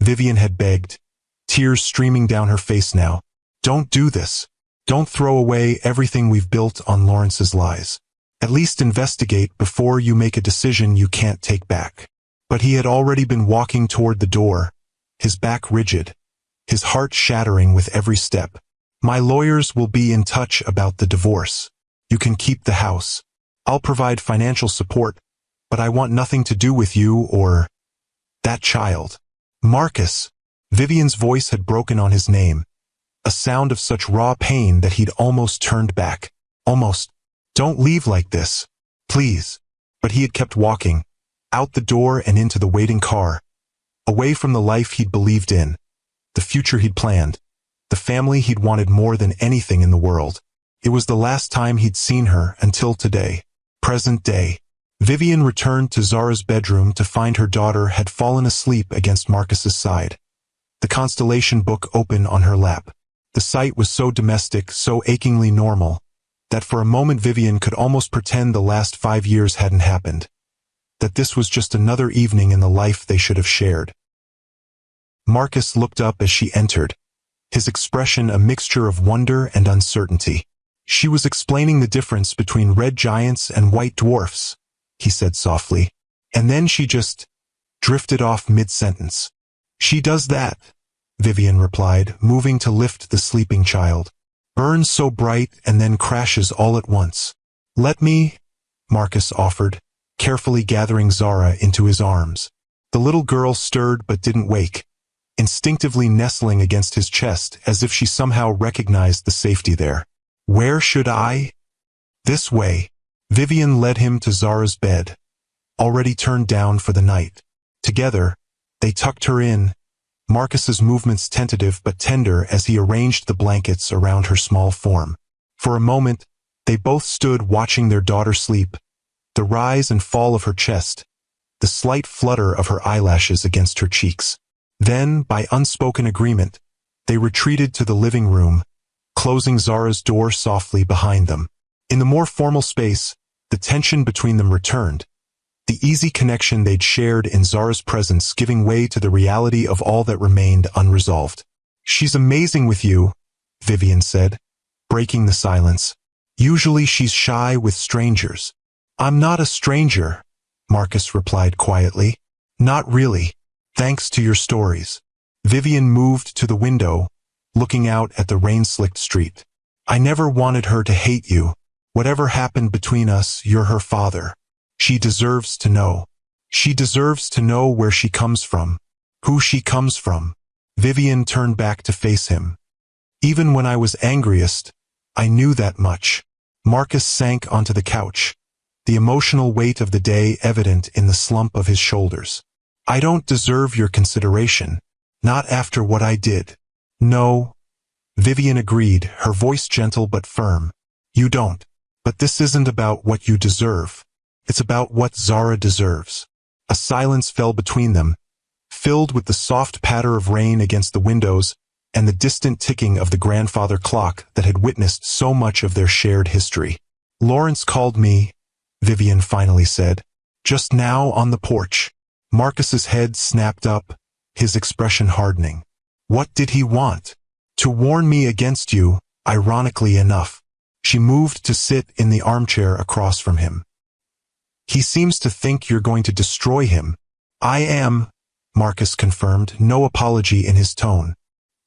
Vivian had begged, tears streaming down her face now. Don't do this. Don't throw away everything we've built on Lawrence's lies. At least investigate before you make a decision you can't take back. But he had already been walking toward the door, his back rigid, his heart shattering with every step. My lawyers will be in touch about the divorce. You can keep the house. I'll provide financial support, but I want nothing to do with you or that child. Marcus. Vivian's voice had broken on his name, a sound of such raw pain that he'd almost turned back. Almost. Don't leave like this. Please. But he had kept walking, out the door and into the waiting car, away from the life he'd believed in, the future he'd planned, the family he'd wanted more than anything in the world. It was the last time he'd seen her until today. Present day. Vivian returned to Zara's bedroom to find her daughter had fallen asleep against Marcus's side, the constellation book open on her lap. The sight was so domestic, so achingly normal, that for a moment Vivian could almost pretend the last 5 years hadn't happened, that this was just another evening in the life they should have shared. Marcus looked up as she entered, his expression a mixture of wonder and uncertainty. She was explaining the difference between red giants and white dwarfs, he said softly, and then she just drifted off mid-sentence. She does that, Vivian replied, moving to lift the sleeping child. Burns so bright and then crashes all at once. Let me, Marcus offered, carefully gathering Zara into his arms. The little girl stirred but didn't wake, instinctively nestling against his chest as if she somehow recognized the safety there. Where should I? This way. Vivian led him to Zara's bed, already turned down for the night. Together, they tucked her in, Marcus's movements tentative but tender as he arranged the blankets around her small form. For a moment, they both stood watching their daughter sleep, the rise and fall of her chest, the slight flutter of her eyelashes against her cheeks. Then, by unspoken agreement, they retreated to the living room, closing Zara's door softly behind them. In the more formal space, the tension between them returned, the easy connection they'd shared in Zara's presence giving way to the reality of all that remained unresolved. She's amazing with you, Vivian said, breaking the silence. Usually she's shy with strangers. I'm not a stranger, Marcus replied quietly. Not really, thanks to your stories. Vivian moved to the window, looking out at the rain-slicked street. I never wanted her to hate you. Whatever happened between us, you're her father. She deserves to know. She deserves to know where she comes from, who she comes from. Vivian turned back to face him. Even when I was angriest, I knew that much. Marcus sank onto the couch, the emotional weight of the day evident in the slump of his shoulders. I don't deserve your consideration, not after what I did. No, Vivian agreed, her voice gentle but firm. You don't. But this isn't about what you deserve. It's about what Zara deserves. A silence fell between them, filled with the soft patter of rain against the windows and the distant ticking of the grandfather clock that had witnessed so much of their shared history. Lawrence called me, Vivian finally said. Just now on the porch. Marcus's head snapped up, his expression hardening. What did he want? To warn me against you, ironically enough. She moved to sit in the armchair across from him. He seems to think you're going to destroy him. I am, Marcus confirmed, no apology in his tone.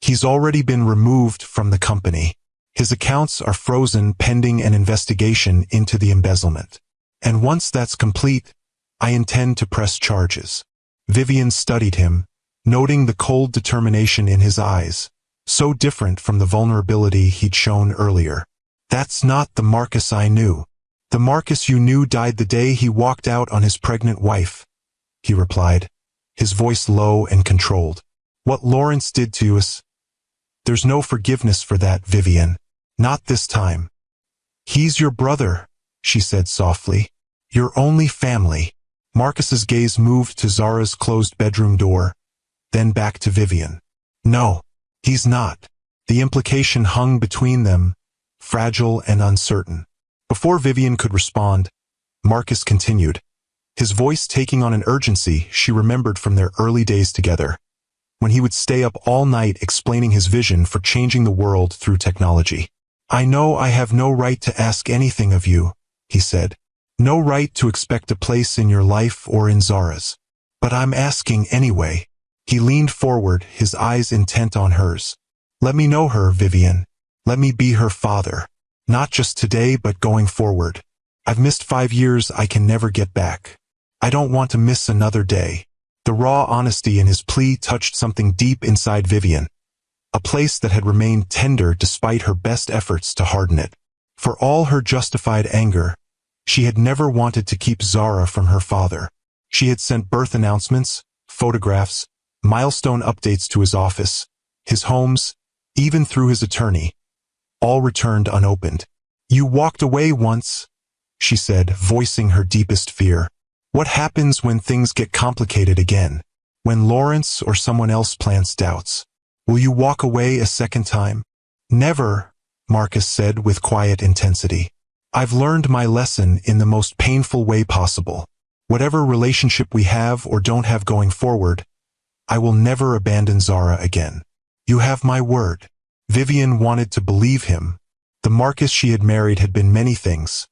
He's already been removed from the company. His accounts are frozen pending an investigation into the embezzlement. And once that's complete, I intend to press charges. Vivian studied him, noting the cold determination in his eyes, so different from the vulnerability he'd shown earlier. That's not the Marcus I knew. The Marcus you knew died the day he walked out on his pregnant wife, he replied, his voice low and controlled. What Lawrence did to us, there's no forgiveness for that, Vivian. Not this time. He's your brother, she said softly. Your only family. Marcus's gaze moved to Zara's closed bedroom door, then back to Vivian. No, he's not. The implication hung between them, fragile and uncertain. Before Vivian could respond, Marcus continued, his voice taking on an urgency she remembered from their early days together, when he would stay up all night explaining his vision for changing the world through technology. I know I have no right to ask anything of you, he said. No right to expect a place in your life or in Zara's. But I'm asking anyway. He leaned forward, his eyes intent on hers. Let me know her, Vivian. Let me be her father. Not just today, but going forward. I've missed 5 years I can never get back. I don't want to miss another day. The raw honesty in his plea touched something deep inside Vivian, a place that had remained tender despite her best efforts to harden it. For all her justified anger, she had never wanted to keep Zara from her father. She had sent birth announcements, photographs, milestone updates to his office, his homes, even through his attorney. All returned unopened. You walked away once, she said, voicing her deepest fear. What happens when things get complicated again? When Lawrence or someone else plants doubts? Will you walk away a second time? Never, Marcus said with quiet intensity. I've learned my lesson in the most painful way possible. Whatever relationship we have or don't have going forward, I will never abandon Zara again. You have my word. Vivian wanted to believe him. The Marcus she had married had been many things.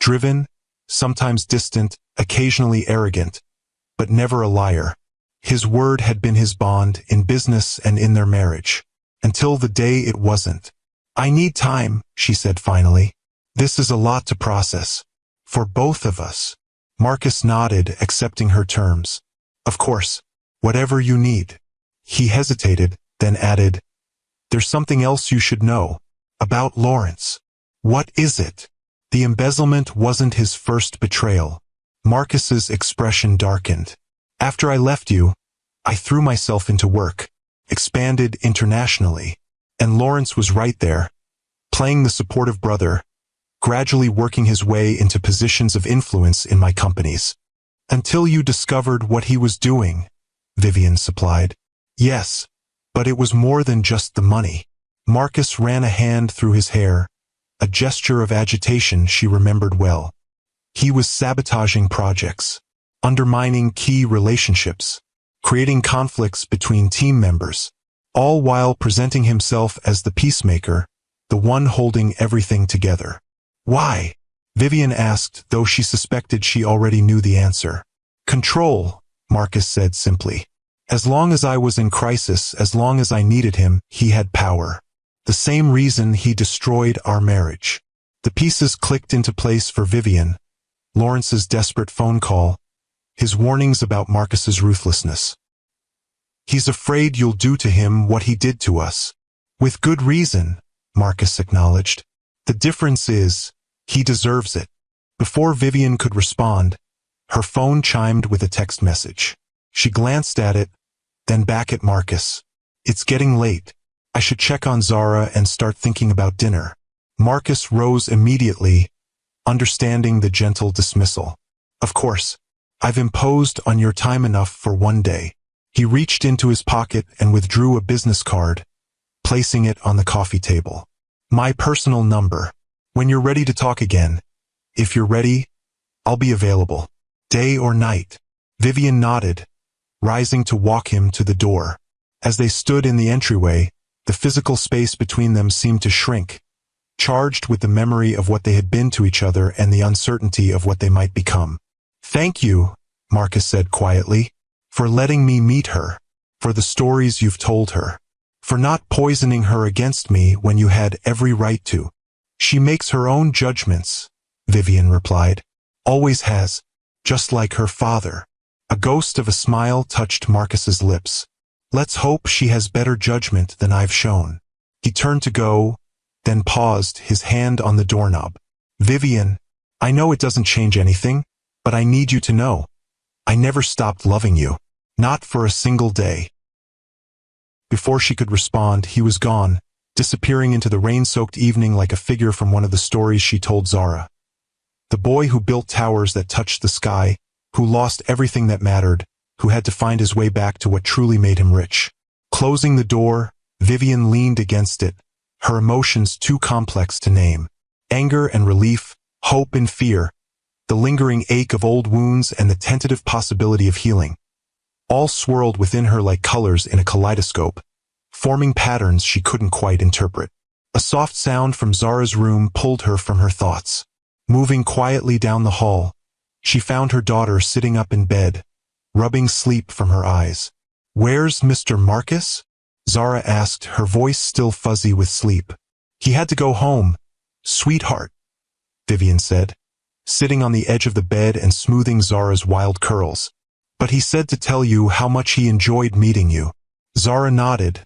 Driven, sometimes distant, occasionally arrogant, but never a liar. His word had been his bond in business and in their marriage, until the day it wasn't. I need time, she said finally. This is a lot to process. For both of us. Marcus nodded, accepting her terms. Of course, whatever you need. He hesitated, then added, There's something else you should know. About Lawrence. What is it? The embezzlement wasn't his first betrayal. Marcus's expression darkened. After I left you, I threw myself into work, expanded internationally, and Lawrence was right there, playing the supportive brother, gradually working his way into positions of influence in my companies. Until you discovered what he was doing, Vivian supplied. Yes, but it was more than just the money. Marcus ran a hand through his hair, a gesture of agitation she remembered well. He was sabotaging projects, undermining key relationships, creating conflicts between team members, all while presenting himself as the peacemaker, the one holding everything together. Why? Vivian asked, though she suspected she already knew the answer. Control, Marcus said simply. As long as I was in crisis, as long as I needed him, he had power. The same reason he destroyed our marriage. The pieces clicked into place for Vivian. Lawrence's desperate phone call, his warnings about Marcus's ruthlessness. He's afraid you'll do to him what he did to us. With good reason, Marcus acknowledged. The difference is, he deserves it. Before Vivian could respond, her phone chimed with a text message. She glanced at it, then back at Marcus. It's getting late. I should check on Zara and start thinking about dinner. Marcus rose immediately, understanding the gentle dismissal. Of course, I've imposed on your time enough for one day. He reached into his pocket and withdrew a business card, placing it on the coffee table. My personal number. When you're ready to talk again. If you're ready, I'll be available. Day or night. Vivian nodded, rising to walk him to the door. As they stood in the entryway, the physical space between them seemed to shrink, charged with the memory of what they had been to each other and the uncertainty of what they might become. Thank you, Marcus said quietly, for letting me meet her, for the stories you've told her, for not poisoning her against me when you had every right to. She makes her own judgments, Vivian replied. Always has, just like her father. A ghost of a smile touched Marcus's lips. Let's hope she has better judgment than I've shown. He turned to go, then paused, his hand on the doorknob. Vivian, I know it doesn't change anything, but I need you to know. I never stopped loving you. Not for a single day. Before she could respond, he was gone, disappearing into the rain-soaked evening like a figure from one of the stories she told Zara. The boy who built towers that touched the sky, who lost everything that mattered, who had to find his way back to what truly made him rich. Closing the door, Vivian leaned against it, her emotions too complex to name. Anger and relief, hope and fear, the lingering ache of old wounds and the tentative possibility of healing. All swirled within her like colors in a kaleidoscope, forming patterns she couldn't quite interpret. A soft sound from Zara's room pulled her from her thoughts. Moving quietly down the hall, she found her daughter sitting up in bed, rubbing sleep from her eyes. Where's Mr. Marcus? Zara asked, her voice still fuzzy with sleep. He had to go home, sweetheart, Vivian said, sitting on the edge of the bed and smoothing Zara's wild curls. But he said to tell you how much he enjoyed meeting you. Zara nodded,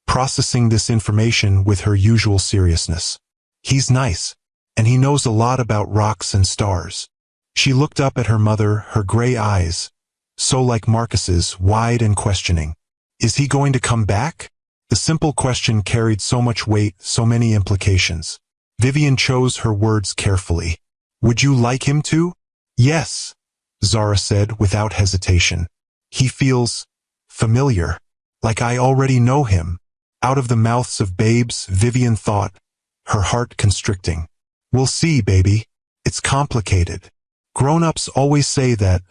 processing this information with her usual seriousness. He's nice, and he knows a lot about rocks and stars. She looked up at her mother, her gray eyes, so like Marcus's, wide and questioning. Is he going to come back? The simple question carried so much weight, so many implications. Vivian chose her words carefully. Would you like him to? Yes, Zara said without hesitation. He feels familiar, like I already know him. Out of the mouths of babes, Vivian thought, her heart constricting. We'll see, baby. It's complicated. Grown-ups always say that,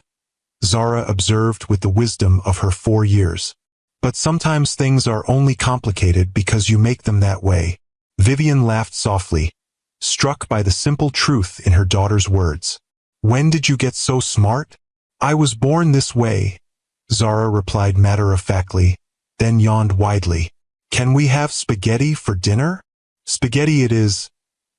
Zara observed with the wisdom of her 4 years. But sometimes things are only complicated because you make them that way. Vivian laughed softly, struck by the simple truth in her daughter's words. When did you get so smart? I was born this way, Zara replied matter-of-factly, then yawned widely. Can we have spaghetti for dinner? Spaghetti it is,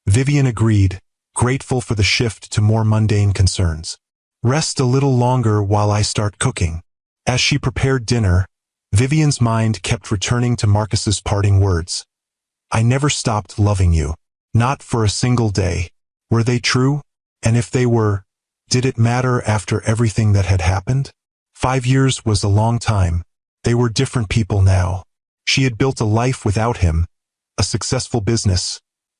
Vivian agreed, grateful for the shift to more mundane concerns. Rest a little longer while I start cooking. As she prepared dinner, Vivian's mind kept returning to Marcus's parting words. I never stopped loving you. Not for a single day. Were they true? And if they were, did it matter after everything that had happened? 5 years was a long time. They were different people now. She had built a life without him, a successful business,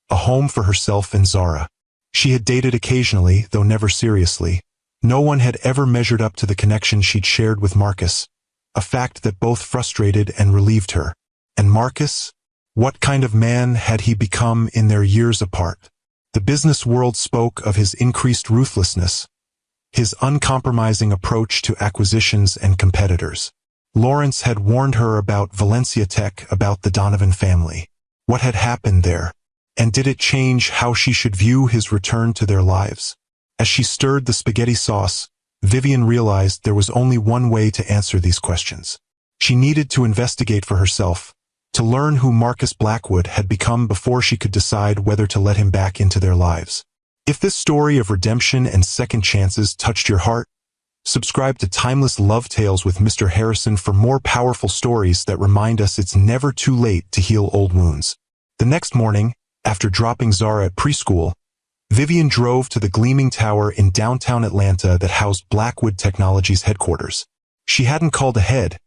a home for herself and Zara. She had dated occasionally, though never seriously. No one had ever measured up to the connection she'd shared with Marcus, a fact that both frustrated and relieved her. And Marcus? What kind of man had he become in their years apart? The business world spoke of his increased ruthlessness, his uncompromising approach to acquisitions and competitors. Lawrence had warned her about Valencia Tech, about the Donovan family. What had happened there? And did it change how she should view his return to their lives? As she stirred the spaghetti sauce, Vivian realized there was only one way to answer these questions. She needed to investigate for herself, to learn who Marcus Blackwood had become before she could decide whether to let him back into their lives. If this story of redemption and second chances touched your heart, subscribe to Timeless Love Tales with Mr. Harrison for more powerful stories that remind us it's never too late to heal old wounds. The next morning, after dropping Zara at preschool, Vivian drove to the gleaming tower in downtown Atlanta that housed Blackwood Technologies headquarters. She hadn't called ahead,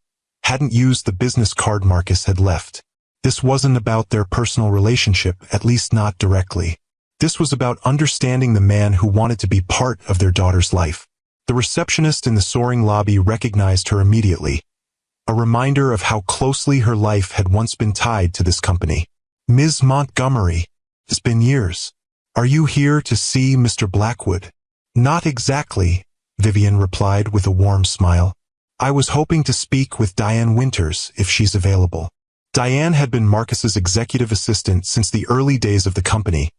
hadn't used the business card Marcus had left. This wasn't about their personal relationship, at least not directly. This was about understanding the man who wanted to be part of their daughter's life. The receptionist in the soaring lobby recognized her immediately, a reminder of how closely her life had once been tied to this company. "Ms. Montgomery, it's been years. Are you here to see Mr. Blackwood?" "Not exactly," Vivian replied with a warm smile. "I was hoping to speak with Diane Winters if she's available." Diane had been Marcus's executive assistant since the early days of the company,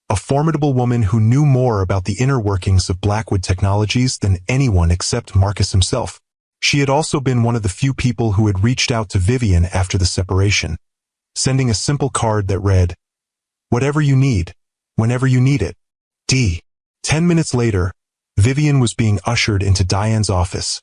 a formidable woman who knew more about the inner workings of Blackwood Technologies than anyone except Marcus himself. She had also been one of the few people who had reached out to Vivian after the separation, sending a simple card that read, "Whatever you need, whenever you need it. D." 10 minutes later, Vivian was being ushered into Diane's office,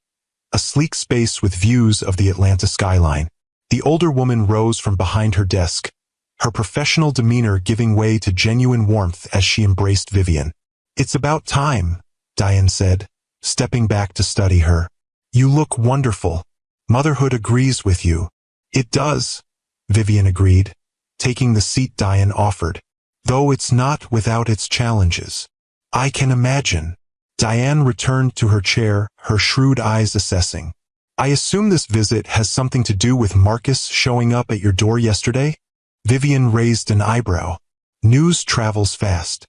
a sleek space with views of the Atlanta skyline. The older woman rose from behind her desk, her professional demeanor giving way to genuine warmth as she embraced Vivian. "It's about time," Diane said, stepping back to study her. "You look wonderful. Motherhood agrees with you." "It does," Vivian agreed, taking the seat Diane offered, "though it's not without its challenges." "I can imagine." Diane returned to her chair, her shrewd eyes assessing. "I assume this visit has something to do with Marcus showing up at your door yesterday?" Vivian raised an eyebrow. "News travels fast.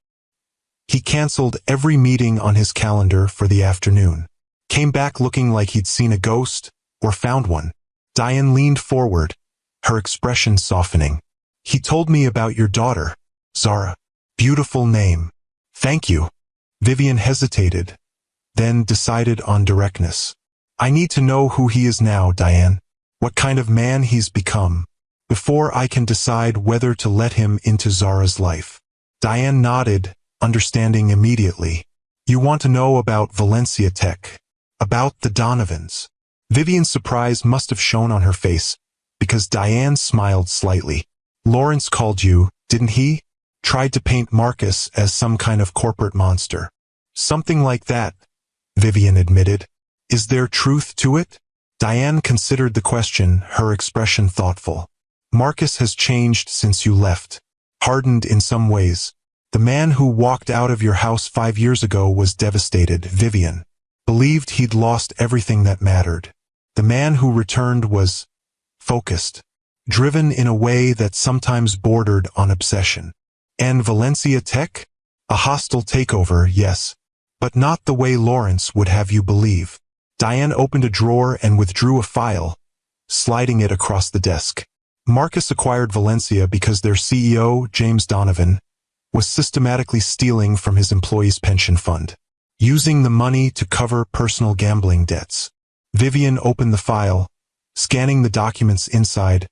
He canceled every meeting on his calendar for the afternoon. Came back looking like he'd seen a ghost, or found one." Diane leaned forward, her expression softening. "He told me about your daughter, Zara. Beautiful name." "Thank you." Vivian hesitated, then decided on directness. "I need to know who he is now, Diane. What kind of man he's become, before I can decide whether to let him into Zara's life." Diane nodded, understanding immediately. "You want to know about Valencia Tech, about the Donovans." Vivian's surprise must have shown on her face, because Diane smiled slightly. "Lawrence called you, didn't he? Tried to paint Marcus as some kind of corporate monster." "Something like that," Vivian admitted. "Is there truth to it?" Diane considered the question, her expression thoughtful. "Marcus has changed since you left, hardened in some ways. The man who walked out of your house 5 years ago was devastated, Vivian. Believed he'd lost everything that mattered. The man who returned was focused, driven in a way that sometimes bordered on obsession. And Valencia Tech? A hostile takeover, yes, but not the way Lawrence would have you believe." Diane opened a drawer and withdrew a file, sliding it across the desk. "Marcus acquired Valencia because their CEO, James Donovan, was systematically stealing from his employees' pension fund, using the money to cover personal gambling debts." Vivian opened the file, scanning the documents inside,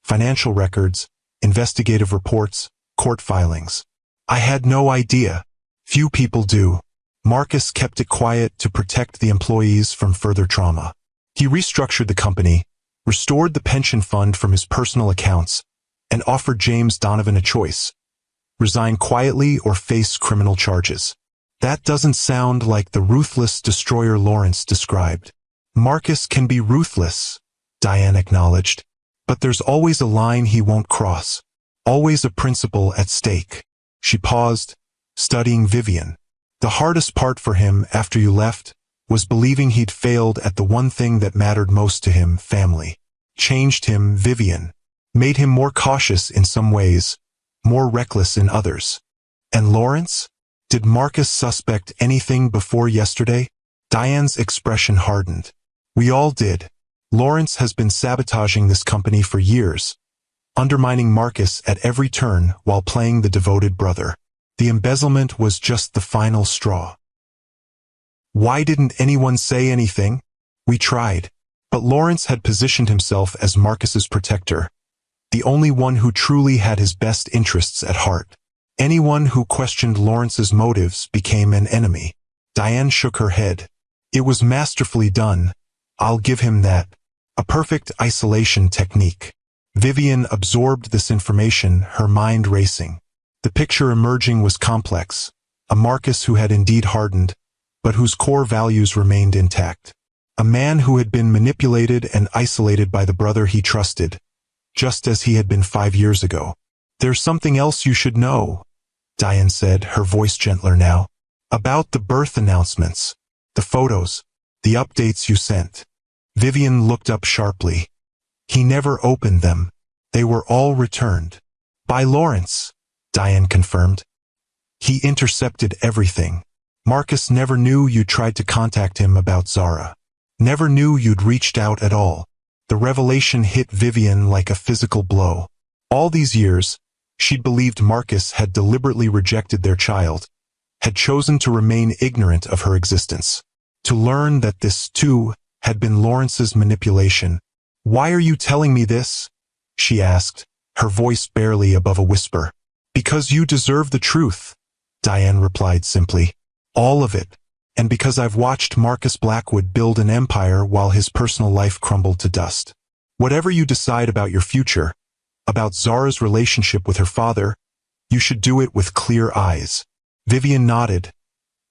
financial records, investigative reports, court filings. "I had no idea. Few people do. Marcus kept it quiet to protect the employees from further trauma. He restructured the company, restored the pension fund from his personal accounts, and offered James Donovan a choice: resign quietly or face criminal charges. That doesn't sound like the ruthless destroyer Lawrence described." "Marcus can be ruthless," Diane acknowledged, "but there's always a line he won't cross. Always a principle at stake." She paused, studying Vivian. "The hardest part for him after you left was believing he'd failed at the one thing that mattered most to him, family. Changed him, Vivian. Made him more cautious in some ways, more reckless in others." "And Lawrence? Did Marcus suspect anything before yesterday?" Diane's expression hardened. "We all did. Lawrence has been sabotaging this company for years, undermining Marcus at every turn while playing the devoted brother. The embezzlement was just the final straw." "Why didn't anyone say anything?" "We tried. But Lawrence had positioned himself as Marcus's protector, the only one who truly had his best interests at heart. Anyone who questioned Lawrence's motives became an enemy." Diane shook her head. "It was masterfully done. I'll give him that. A perfect isolation technique." Vivian absorbed this information, her mind racing. The picture emerging was complex, A Marcus who had indeed hardened, but whose core values remained intact. A man who had been manipulated and isolated by the brother he trusted, just as he had been 5 years ago. "There's something else you should know," Diane said, her voice gentler now. "About the birth announcements, the photos, the updates you sent." Vivian looked up sharply. "He never opened them. They were all returned." "By Lawrence," Diane confirmed. "He intercepted everything. Marcus never knew you tried to contact him about Zara. Never knew you'd reached out at all." The revelation hit Vivian like a physical blow. All these years, she'd believed Marcus had deliberately rejected their child, had chosen to remain ignorant of her existence. To learn that this, too, had been Lawrence's manipulation. "Why are you telling me this?" she asked, her voice barely above a whisper. "Because you deserve the truth," Diane replied simply. "All of it. And because I've watched Marcus Blackwood build an empire while his personal life crumbled to dust. Whatever you decide about your future, about Zara's relationship with her father, you should do it with clear eyes." Vivian nodded,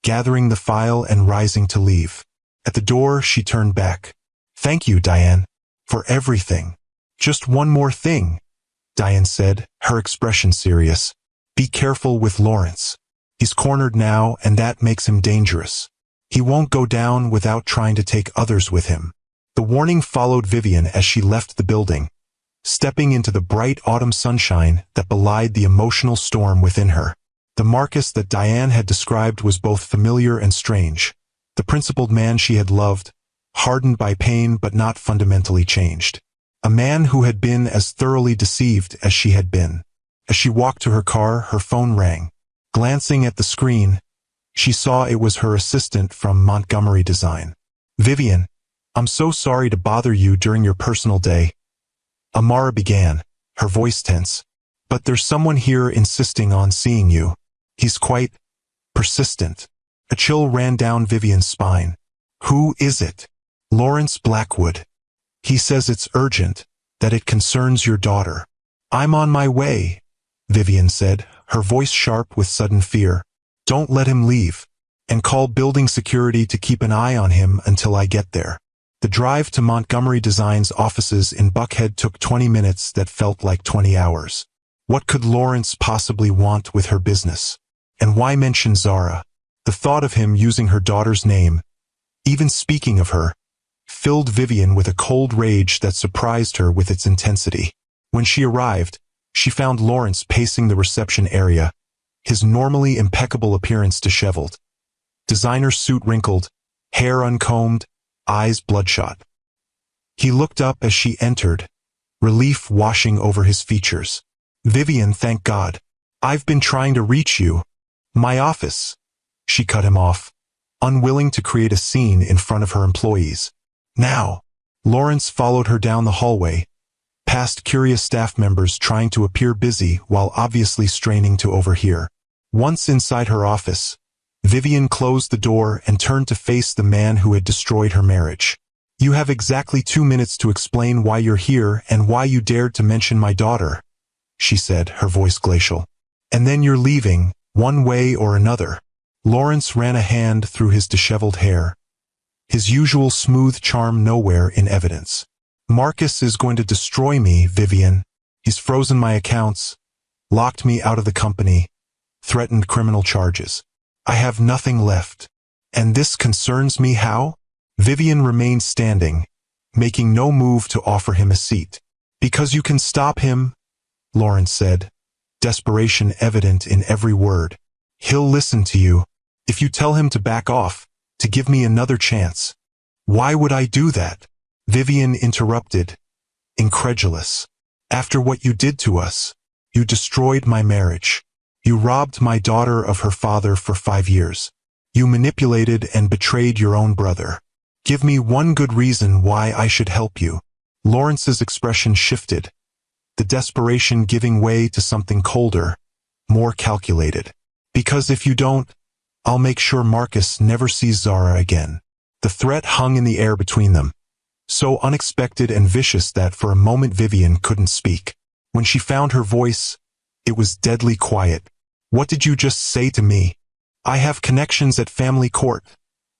gathering the file and rising to leave. At the door, she turned back. "Thank you, Diane, for everything." "Just one more thing," Diane said, her expression serious. "Be careful with Lawrence. He's cornered now, and that makes him dangerous. He won't go down without trying to take others with him." The warning followed Vivian as she left the building, stepping into the bright autumn sunshine that belied the emotional storm within her. The Marcus that Diane had described was both familiar and strange. The principled man she had loved, hardened by pain but not fundamentally changed. A man who had been as thoroughly deceived as she had been. As she walked to her car, her phone rang. Glancing at the screen, she saw it was her assistant from Montgomery Design. "Vivian, I'm so sorry to bother you during your personal day," Amara began, her voice tense. "But there's someone here insisting on seeing you. He's quite persistent." A chill ran down Vivian's spine. "Who is it?" "Lawrence Blackwood. He says it's urgent, that it concerns your daughter." "I'm on my way," Vivian said, her voice sharp with sudden fear. "Don't let him leave. And call building security to keep an eye on him until I get there." The drive to Montgomery Design's offices in Buckhead took 20 minutes that felt like 20 hours. What could Lawrence possibly want with her business? And why mention Zara? The thought of him using her daughter's name, even speaking of her, filled Vivian with a cold rage that surprised her with its intensity. When she arrived, she found Lawrence pacing the reception area, his normally impeccable appearance disheveled. Designer suit wrinkled, hair uncombed, eyes bloodshot. He looked up as she entered, relief washing over his features. "Vivian, thank God. I've been trying to reach you." "My office," she cut him off, unwilling to create a scene in front of her employees. "Now." Lawrence followed her down the hallway, past curious staff members trying to appear busy while obviously straining to overhear. Once inside her office, Vivian closed the door and turned to face the man who had destroyed her marriage. "You have exactly 2 minutes to explain why you're here and why you dared to mention my daughter," she said, her voice glacial. "And then you're leaving, one way or another." Lawrence ran a hand through his disheveled hair, his usual smooth charm nowhere in evidence. "Marcus is going to destroy me, Vivian. He's frozen my accounts, locked me out of the company, threatened criminal charges. I have nothing left. And this concerns me how?" Vivian remained standing, making no move to offer him a seat. "Because you can stop him," Lawrence said, desperation evident in every word. "He'll listen to you. If you tell him to back off, to give me another chance." "Why would I do that?" Vivian interrupted, incredulous. "After what you did to us, you destroyed my marriage. You robbed my daughter of her father for 5 years. You manipulated and betrayed your own brother. Give me one good reason why I should help you." Lawrence's expression shifted, the desperation giving way to something colder, more calculated. "Because if you don't, I'll make sure Marcus never sees Zara again." The threat hung in the air between them, so unexpected and vicious that for a moment Vivian couldn't speak. When she found her voice, it was deadly quiet. "What did you just say to me?" I have connections at family court,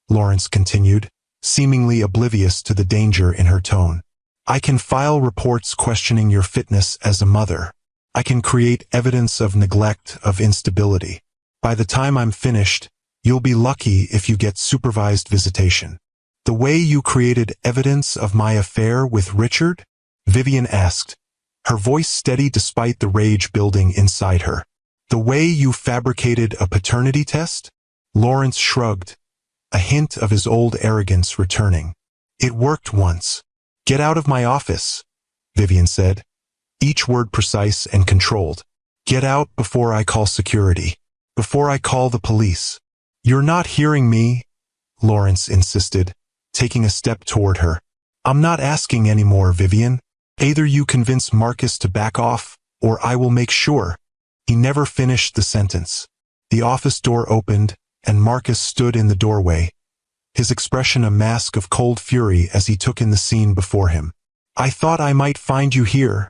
Lawrence continued, seemingly oblivious to the danger in her tone. I can file reports questioning your fitness as a mother. I can create evidence of neglect, of instability. By the time I'm finished, you'll be lucky if you get supervised visitation. The way you created evidence of my affair with Richard? Vivian asked, her voice steady despite the rage building inside her. The way you fabricated a paternity test? Lawrence shrugged, a hint of his old arrogance returning. It worked once. Get out of my office, Vivian said, each word precise and controlled. Get out before I call security, before I call the police. You're not hearing me, Lawrence insisted, taking a step toward her. I'm not asking anymore, Vivian. Either you convince Marcus to back off, or I will make sure. He never finished the sentence. The office door opened, and Marcus stood in the doorway, his expression a mask of cold fury as he took in the scene before him. I thought I might find you here,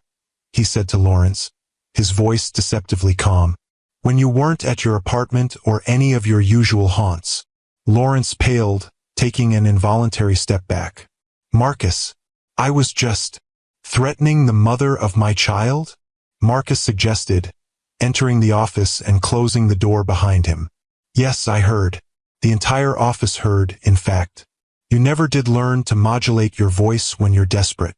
he said to Lawrence, his voice deceptively calm. When you weren't at your apartment or any of your usual haunts. Lawrence paled, taking an involuntary step back. Marcus, I was just threatening the mother of my child? Marcus suggested, entering the office and closing the door behind him. Yes, I heard. The entire office heard, in fact. You never did learn to modulate your voice when you're desperate.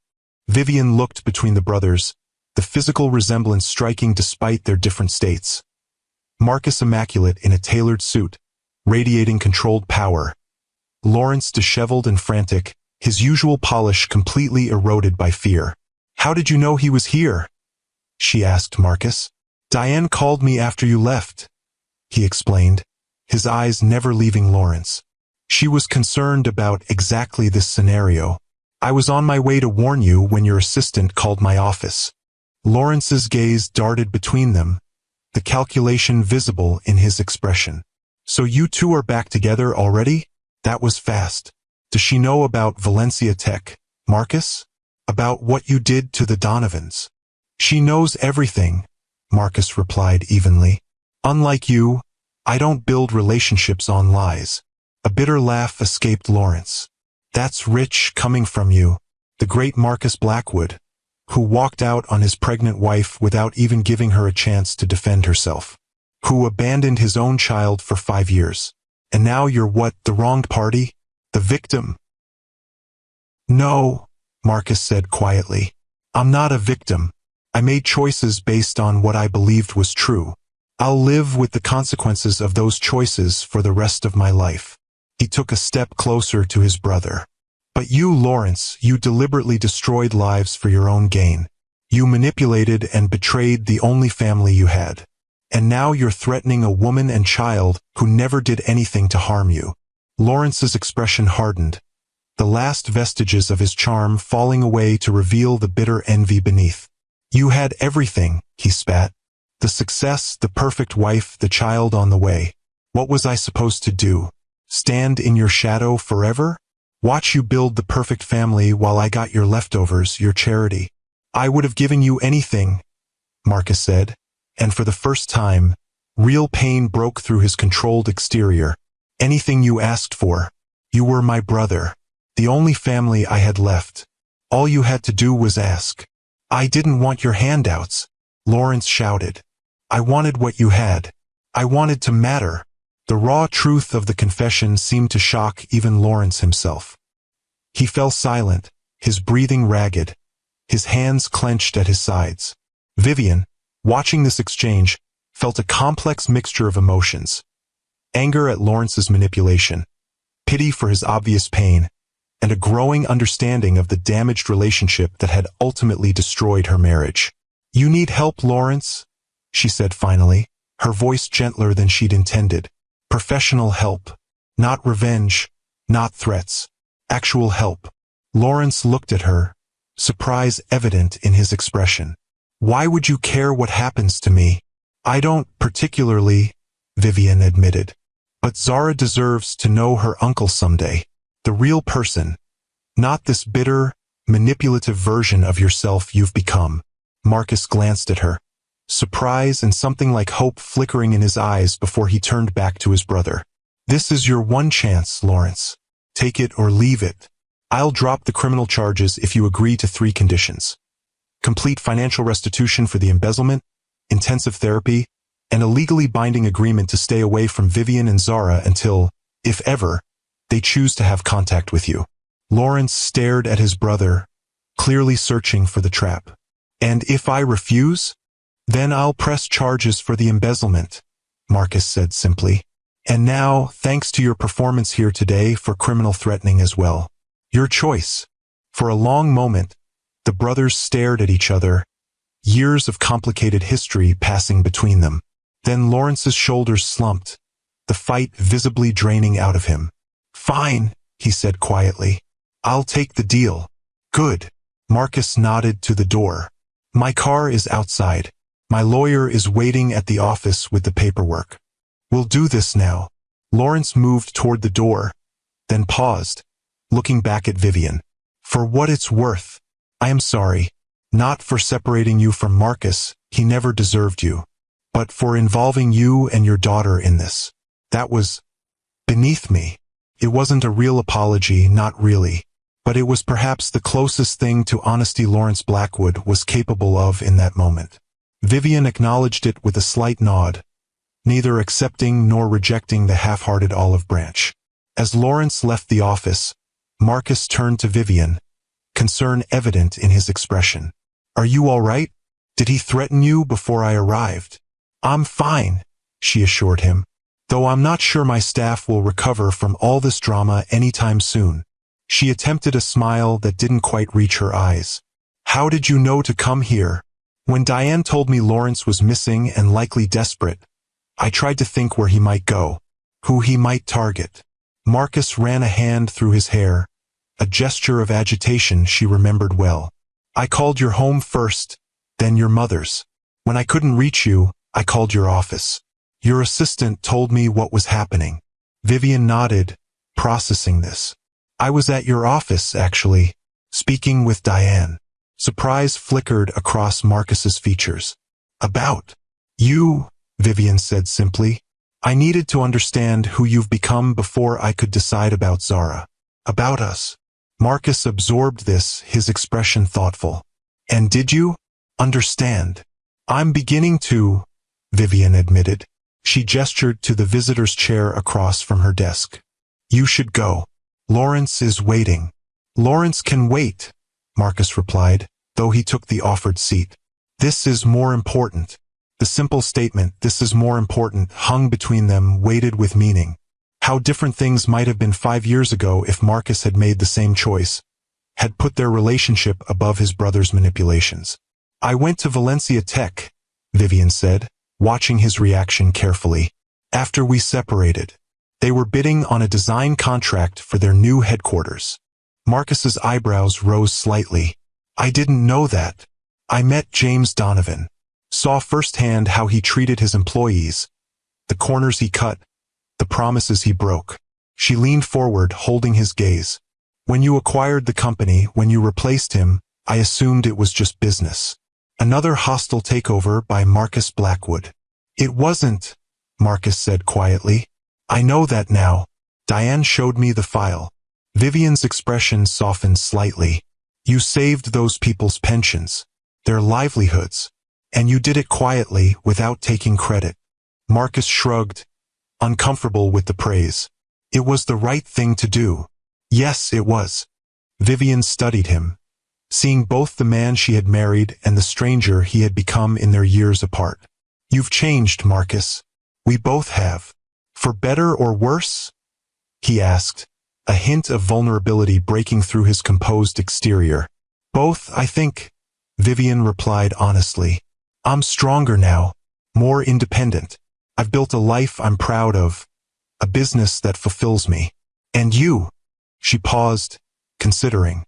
Vivian looked between the brothers, the physical resemblance striking despite their different states. Marcus immaculate in a tailored suit, radiating controlled power. Lawrence disheveled and frantic, his usual polish completely eroded by fear. How did you know he was here? She asked Marcus. Diane called me after you left, he explained, his eyes never leaving Lawrence. She was concerned about exactly this scenario. I was on my way to warn you when your assistant called my office. Lawrence's gaze darted between them, the calculation visible in his expression. So you two are back together already? That was fast. Does she know about Valencia Tech, Marcus? About what you did to the Donovans? She knows everything, Marcus replied evenly. Unlike you, I don't build relationships on lies. A bitter laugh escaped Lawrence. That's rich coming from you, the great Marcus Blackwood, who walked out on his pregnant wife without even giving her a chance to defend herself, who abandoned his own child for 5 years. And now you're what, the wronged party? The victim? No, Marcus said quietly. I'm not a victim. I made choices based on what I believed was true. I'll live with the consequences of those choices for the rest of my life. He took a step closer to his brother. But you, Lawrence, you deliberately destroyed lives for your own gain. You manipulated and betrayed the only family you had. And now you're threatening a woman and child who never did anything to harm you. Lawrence's expression hardened, the last vestiges of his charm falling away to reveal the bitter envy beneath. You had everything, he spat. The success, the perfect wife, the child on the way. What was I supposed to do? Stand in your shadow forever? Watch you build the perfect family while I got your leftovers, your charity. I would have given you anything, Marcus said, and for the first time, real pain broke through his controlled exterior. Anything you asked for. You were my brother, the only family I had left. All you had to do was ask. I didn't want your handouts, Lawrence shouted. I wanted what you had. I wanted to matter. The raw truth of the confession seemed to shock even Lawrence himself. He fell silent, his breathing ragged, his hands clenched at his sides. Vivian, watching this exchange, felt a complex mixture of emotions. Anger at Lawrence's manipulation, pity for his obvious pain, and a growing understanding of the damaged relationship that had ultimately destroyed her marriage. You need help, Lawrence, she said finally, her voice gentler than she'd intended. Professional help. Not revenge, not threats. Actual help. Lawrence looked at her, surprise evident in his expression. Why would you care what happens to me? I don't particularly, Vivian admitted. But Zara deserves to know her uncle someday. The real person. Not this bitter, manipulative version of yourself you've become. Marcus glanced at her, surprise and something like hope flickering in his eyes before he turned back to his brother. "This is your one chance, Lawrence. Take it or leave it. I'll drop the criminal charges if you agree to 3 conditions. Complete financial restitution for the embezzlement, intensive therapy, and a legally binding agreement to stay away from Vivian and Zara until, if ever, they choose to have contact with you." Lawrence stared at his brother, clearly searching for the trap. "And if I refuse? Then I'll press charges for the embezzlement," Marcus said simply. "And now, thanks to your performance here today, for criminal threatening as well. Your choice." For a long moment, the brothers stared at each other, years of complicated history passing between them. Then Lawrence's shoulders slumped, the fight visibly draining out of him. "Fine," he said quietly. "I'll take the deal." "Good." Marcus nodded to the door. "My car is outside. My lawyer is waiting at the office with the paperwork. We'll do this now." Lawrence moved toward the door, then paused, looking back at Vivian. "For what it's worth, I am sorry. Not for separating you from Marcus, he never deserved you. But for involving you and your daughter in this. That was beneath me." It wasn't a real apology, not really. But it was perhaps the closest thing to honesty Lawrence Blackwood was capable of in that moment. Vivian acknowledged it with a slight nod, neither accepting nor rejecting the half-hearted olive branch. As Lawrence left the office, Marcus turned to Vivian, concern evident in his expression. "Are you all right? Did he threaten you before I arrived?" "I'm fine," she assured him, "though I'm not sure my staff will recover from all this drama anytime soon." She attempted a smile that didn't quite reach her eyes. "How did you know to come here?" "When Diane told me Lawrence was missing and likely desperate, I tried to think where he might go, who he might target." Marcus ran a hand through his hair, a gesture of agitation she remembered well. "I called your home first, then your mother's. When I couldn't reach you, I called your office. Your assistant told me what was happening." Vivian nodded, processing this. "I was at your office, actually, speaking with Diane." Surprise flickered across Marcus's features. "About you," Vivian said simply. "I needed to understand who you've become before I could decide about Zara. About us." Marcus absorbed this, his expression thoughtful. "And did you understand?" "I'm beginning to," Vivian admitted. She gestured to the visitor's chair across from her desk. "You should go. Lawrence is waiting." "Lawrence can wait," Marcus replied, though he took the offered seat. "This is more important." The simple statement, "this is more important," hung between them, weighted with meaning. How different things might have been 5 years ago if Marcus had made the same choice, had put their relationship above his brother's manipulations. "I went to Valencia Tech," Vivian said, watching his reaction carefully. "After we separated. They were bidding on a design contract for their new headquarters." Marcus's eyebrows rose slightly. "I didn't know that. I met James Donovan. Saw firsthand how he treated his employees, the corners he cut, the promises he broke." She leaned forward, holding his gaze. "When you acquired the company, when you replaced him, I assumed it was just business. Another hostile takeover by Marcus Blackwood." "It wasn't," Marcus said quietly. "I know that now. Diane showed me the file." Vivian's expression softened slightly. "You saved those people's pensions, their livelihoods, and you did it quietly, without taking credit." Marcus shrugged, uncomfortable with the praise. "It was the right thing to do." "Yes, it was." Vivian studied him, seeing both the man she had married and the stranger he had become in their years apart. "You've changed, Marcus. We both have." "For better or worse?" he asked, a hint of vulnerability breaking through his composed exterior. "Both, I think," Vivian replied honestly. "I'm stronger now, more independent. I've built a life I'm proud of, a business that fulfills me. And you," she paused, considering.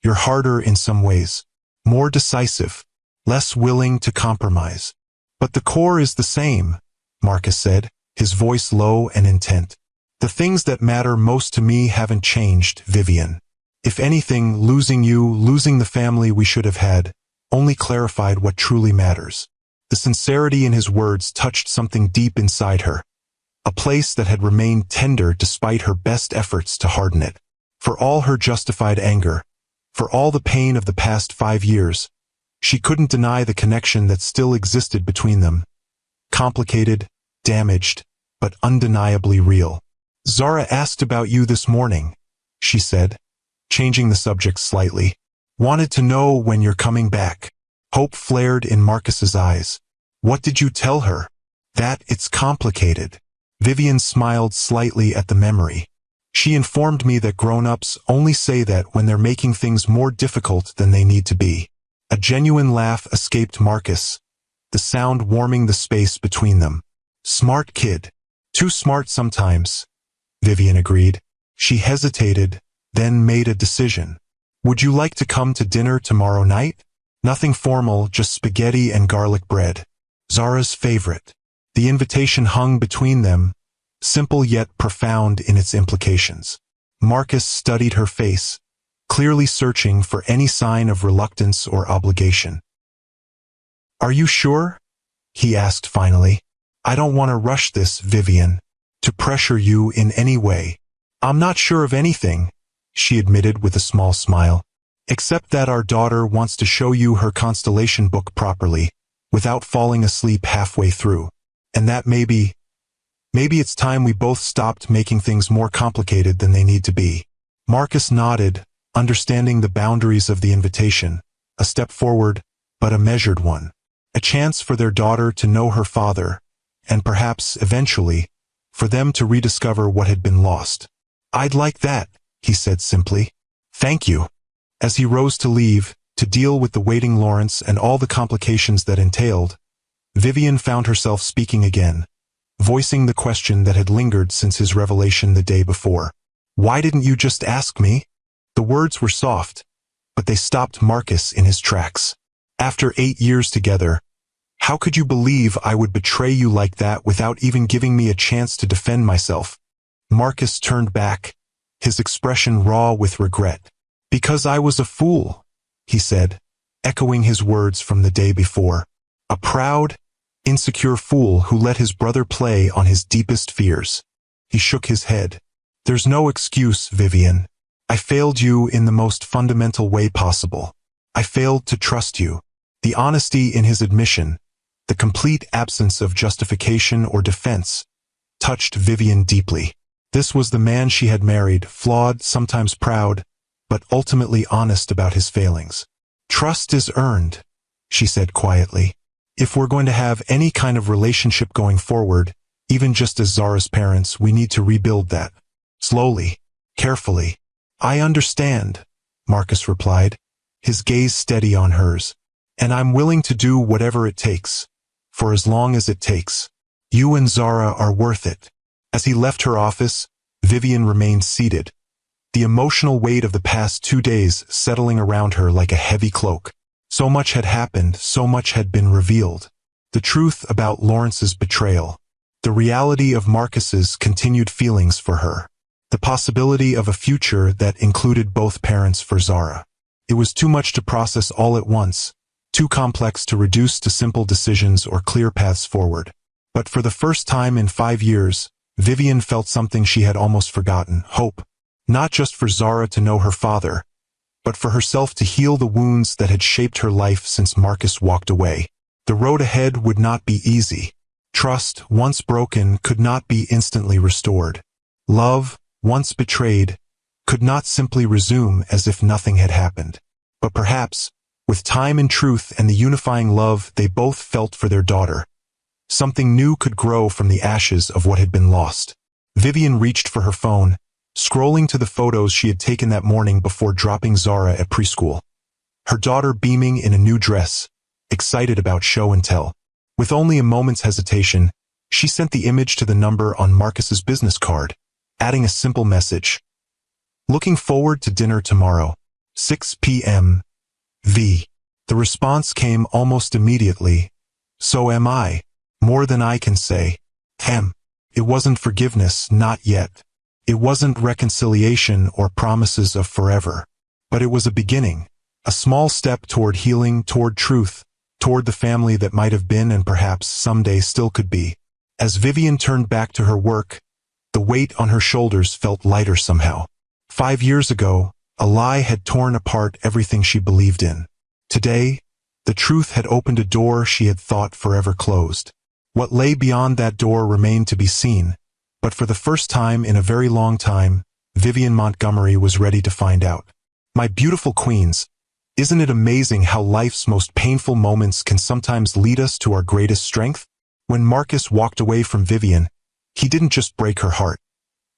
"You're harder in some ways, more decisive, less willing to compromise. But the core is the same," Marcus said, his voice low and intent. "The things that matter most to me haven't changed, Vivian. If anything, losing you, losing the family we should have had, only clarified what truly matters. The sincerity in his words touched something deep inside her, a place that had remained tender despite her best efforts to harden it. For all her justified anger, for all the pain of the past 5 years, she couldn't deny the connection that still existed between them. Complicated, damaged, but undeniably real. "Zara asked about you this morning," she said, changing the subject slightly. "Wanted to know when you're coming back." Hope flared in Marcus's eyes. "What did you tell her?" "That it's complicated." Vivian smiled slightly at the memory. "She informed me that grown-ups only say that when they're making things more difficult than they need to be." A genuine laugh escaped Marcus, the sound warming the space between them. "Smart kid. Too smart sometimes," Vivian agreed. She hesitated, then made a decision. "Would you like to come to dinner tomorrow night?" "Nothing formal, just spaghetti and garlic bread. Zara's favorite." The invitation hung between them, simple yet profound in its implications. Marcus studied her face, clearly searching for any sign of reluctance or obligation. "Are you sure?" he asked finally. "I don't want to rush this, Vivian, to pressure you in any way." "I'm not sure of anything," she admitted with a small smile, "except that our daughter wants to show you her constellation book properly, without falling asleep halfway through. And that maybe it's time we both stopped making things more complicated than they need to be." Marcus nodded, understanding the boundaries of the invitation, a step forward, but a measured one. A chance for their daughter to know her father, and perhaps, eventually, for them to rediscover what had been lost. "I'd like that," he said simply. "Thank you." As he rose to leave, to deal with the waiting Lawrence and all the complications that entailed, Vivian found herself speaking again, voicing the question that had lingered since his revelation the day before. "Why didn't you just ask me?" The words were soft, but they stopped Marcus in his tracks. "After 8 years together, how could you believe I would betray you like that without even giving me a chance to defend myself?" Marcus turned back, his expression raw with regret. "Because I was a fool," he said, echoing his words from the day before. "A proud, insecure fool who let his brother play on his deepest fears." He shook his head. "There's no excuse, Vivian. I failed you in the most fundamental way possible. I failed to trust you." The honesty in his admission, the complete absence of justification or defense, touched Vivian deeply. This was the man she had married, flawed, sometimes proud, but ultimately honest about his failings. "Trust is earned," she said quietly. "If we're going to have any kind of relationship going forward, even just as Zara's parents, we need to rebuild that. Slowly, carefully." "I understand," Marcus replied, his gaze steady on hers. "And I'm willing to do whatever it takes, for as long as it takes. You and Zara are worth it." As he left her office, Vivian remained seated, the emotional weight of the past 2 days settling around her like a heavy cloak. So much had happened, so much had been revealed. The truth about Lawrence's betrayal, the reality of Marcus's continued feelings for her, the possibility of a future that included both parents for Zara. It was too much to process all at once, too complex to reduce to simple decisions or clear paths forward. But for the first time in 5 years, Vivian felt something she had almost forgotten: hope. Not just for Zara to know her father, but for herself to heal the wounds that had shaped her life since Marcus walked away. The road ahead would not be easy. Trust, once broken, could not be instantly restored. Love, once betrayed, could not simply resume as if nothing had happened. But perhaps, with time and truth and the unifying love they both felt for their daughter, something new could grow from the ashes of what had been lost. Vivian reached for her phone, scrolling to the photos she had taken that morning before dropping Zara at preschool. Her daughter beaming in a new dress, excited about show and tell. With only a moment's hesitation, she sent the image to the number on Marcus's business card, adding a simple message: "Looking forward to dinner tomorrow, 6 p.m. V." The response came almost immediately: "So am I. More than I can say." It wasn't forgiveness, not yet. It wasn't reconciliation or promises of forever. But it was a beginning, a small step toward healing, toward truth, toward the family that might have been and perhaps someday still could be. As Vivian turned back to her work, the weight on her shoulders felt lighter somehow. 5 years ago, a lie had torn apart everything she believed in. Today, the truth had opened a door she had thought forever closed. What lay beyond that door remained to be seen, but for the first time in a very long time, Vivian Montgomery was ready to find out. My beautiful queens, isn't it amazing how life's most painful moments can sometimes lead us to our greatest strength? When Marcus walked away from Vivian, he didn't just break her heart.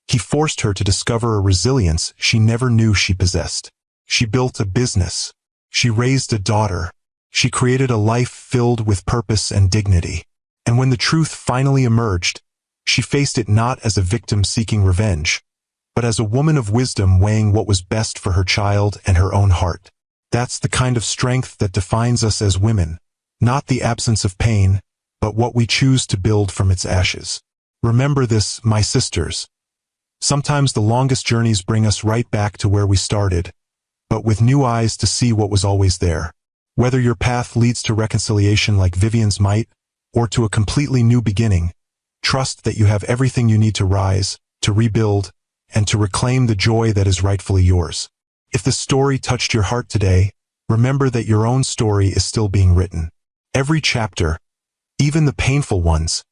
He forced her to discover a resilience she never knew she possessed. She built a business. She raised a daughter. She created a life filled with purpose and dignity. And when the truth finally emerged, she faced it not as a victim seeking revenge, but as a woman of wisdom weighing what was best for her child and her own heart. That's the kind of strength that defines us as women, not the absence of pain, but what we choose to build from its ashes. Remember this, my sisters. Sometimes the longest journeys bring us right back to where we started, but with new eyes to see what was always there. Whether your path leads to reconciliation like Vivian's might, or to a completely new beginning, trust that you have everything you need to rise, to rebuild, and to reclaim the joy that is rightfully yours. If the story touched your heart today, remember that your own story is still being written. Every chapter, even the painful ones,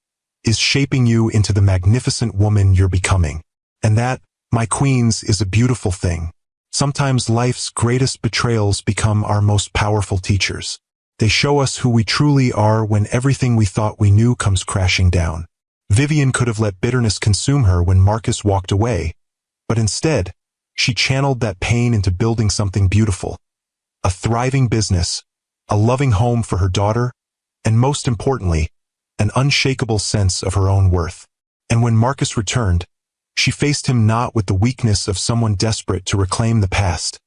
is shaping you into the magnificent woman you're becoming. And that, my queens, is a beautiful thing. Sometimes life's greatest betrayals become our most powerful teachers. They show us who we truly are when everything we thought we knew comes crashing down. Vivian could have let bitterness consume her when Marcus walked away, but instead, she channeled that pain into building something beautiful. A thriving business, a loving home for her daughter, and most importantly, an unshakable sense of her own worth. And when Marcus returned, she faced him not with the weakness of someone desperate to reclaim the past,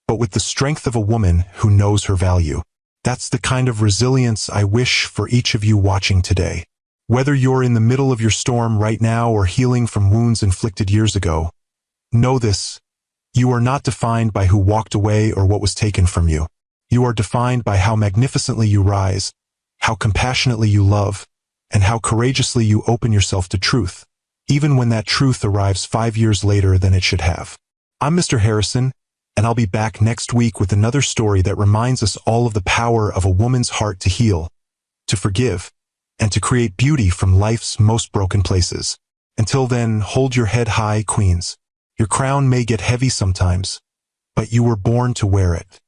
but with the strength of a woman who knows her value. That's the kind of resilience I wish for each of you watching today. Whether you're in the middle of your storm right now or healing from wounds inflicted years ago, know this: you are not defined by who walked away or what was taken from you. You are defined by how magnificently you rise, how compassionately you love, and how courageously you open yourself to truth, even when that truth arrives 5 years later than it should have. I'm Mr. Harrison, and I'll be back next week with another story that reminds us all of the power of a woman's heart to heal, to forgive, and to create beauty from life's most broken places. Until then, hold your head high, queens. Your crown may get heavy sometimes, but you were born to wear it.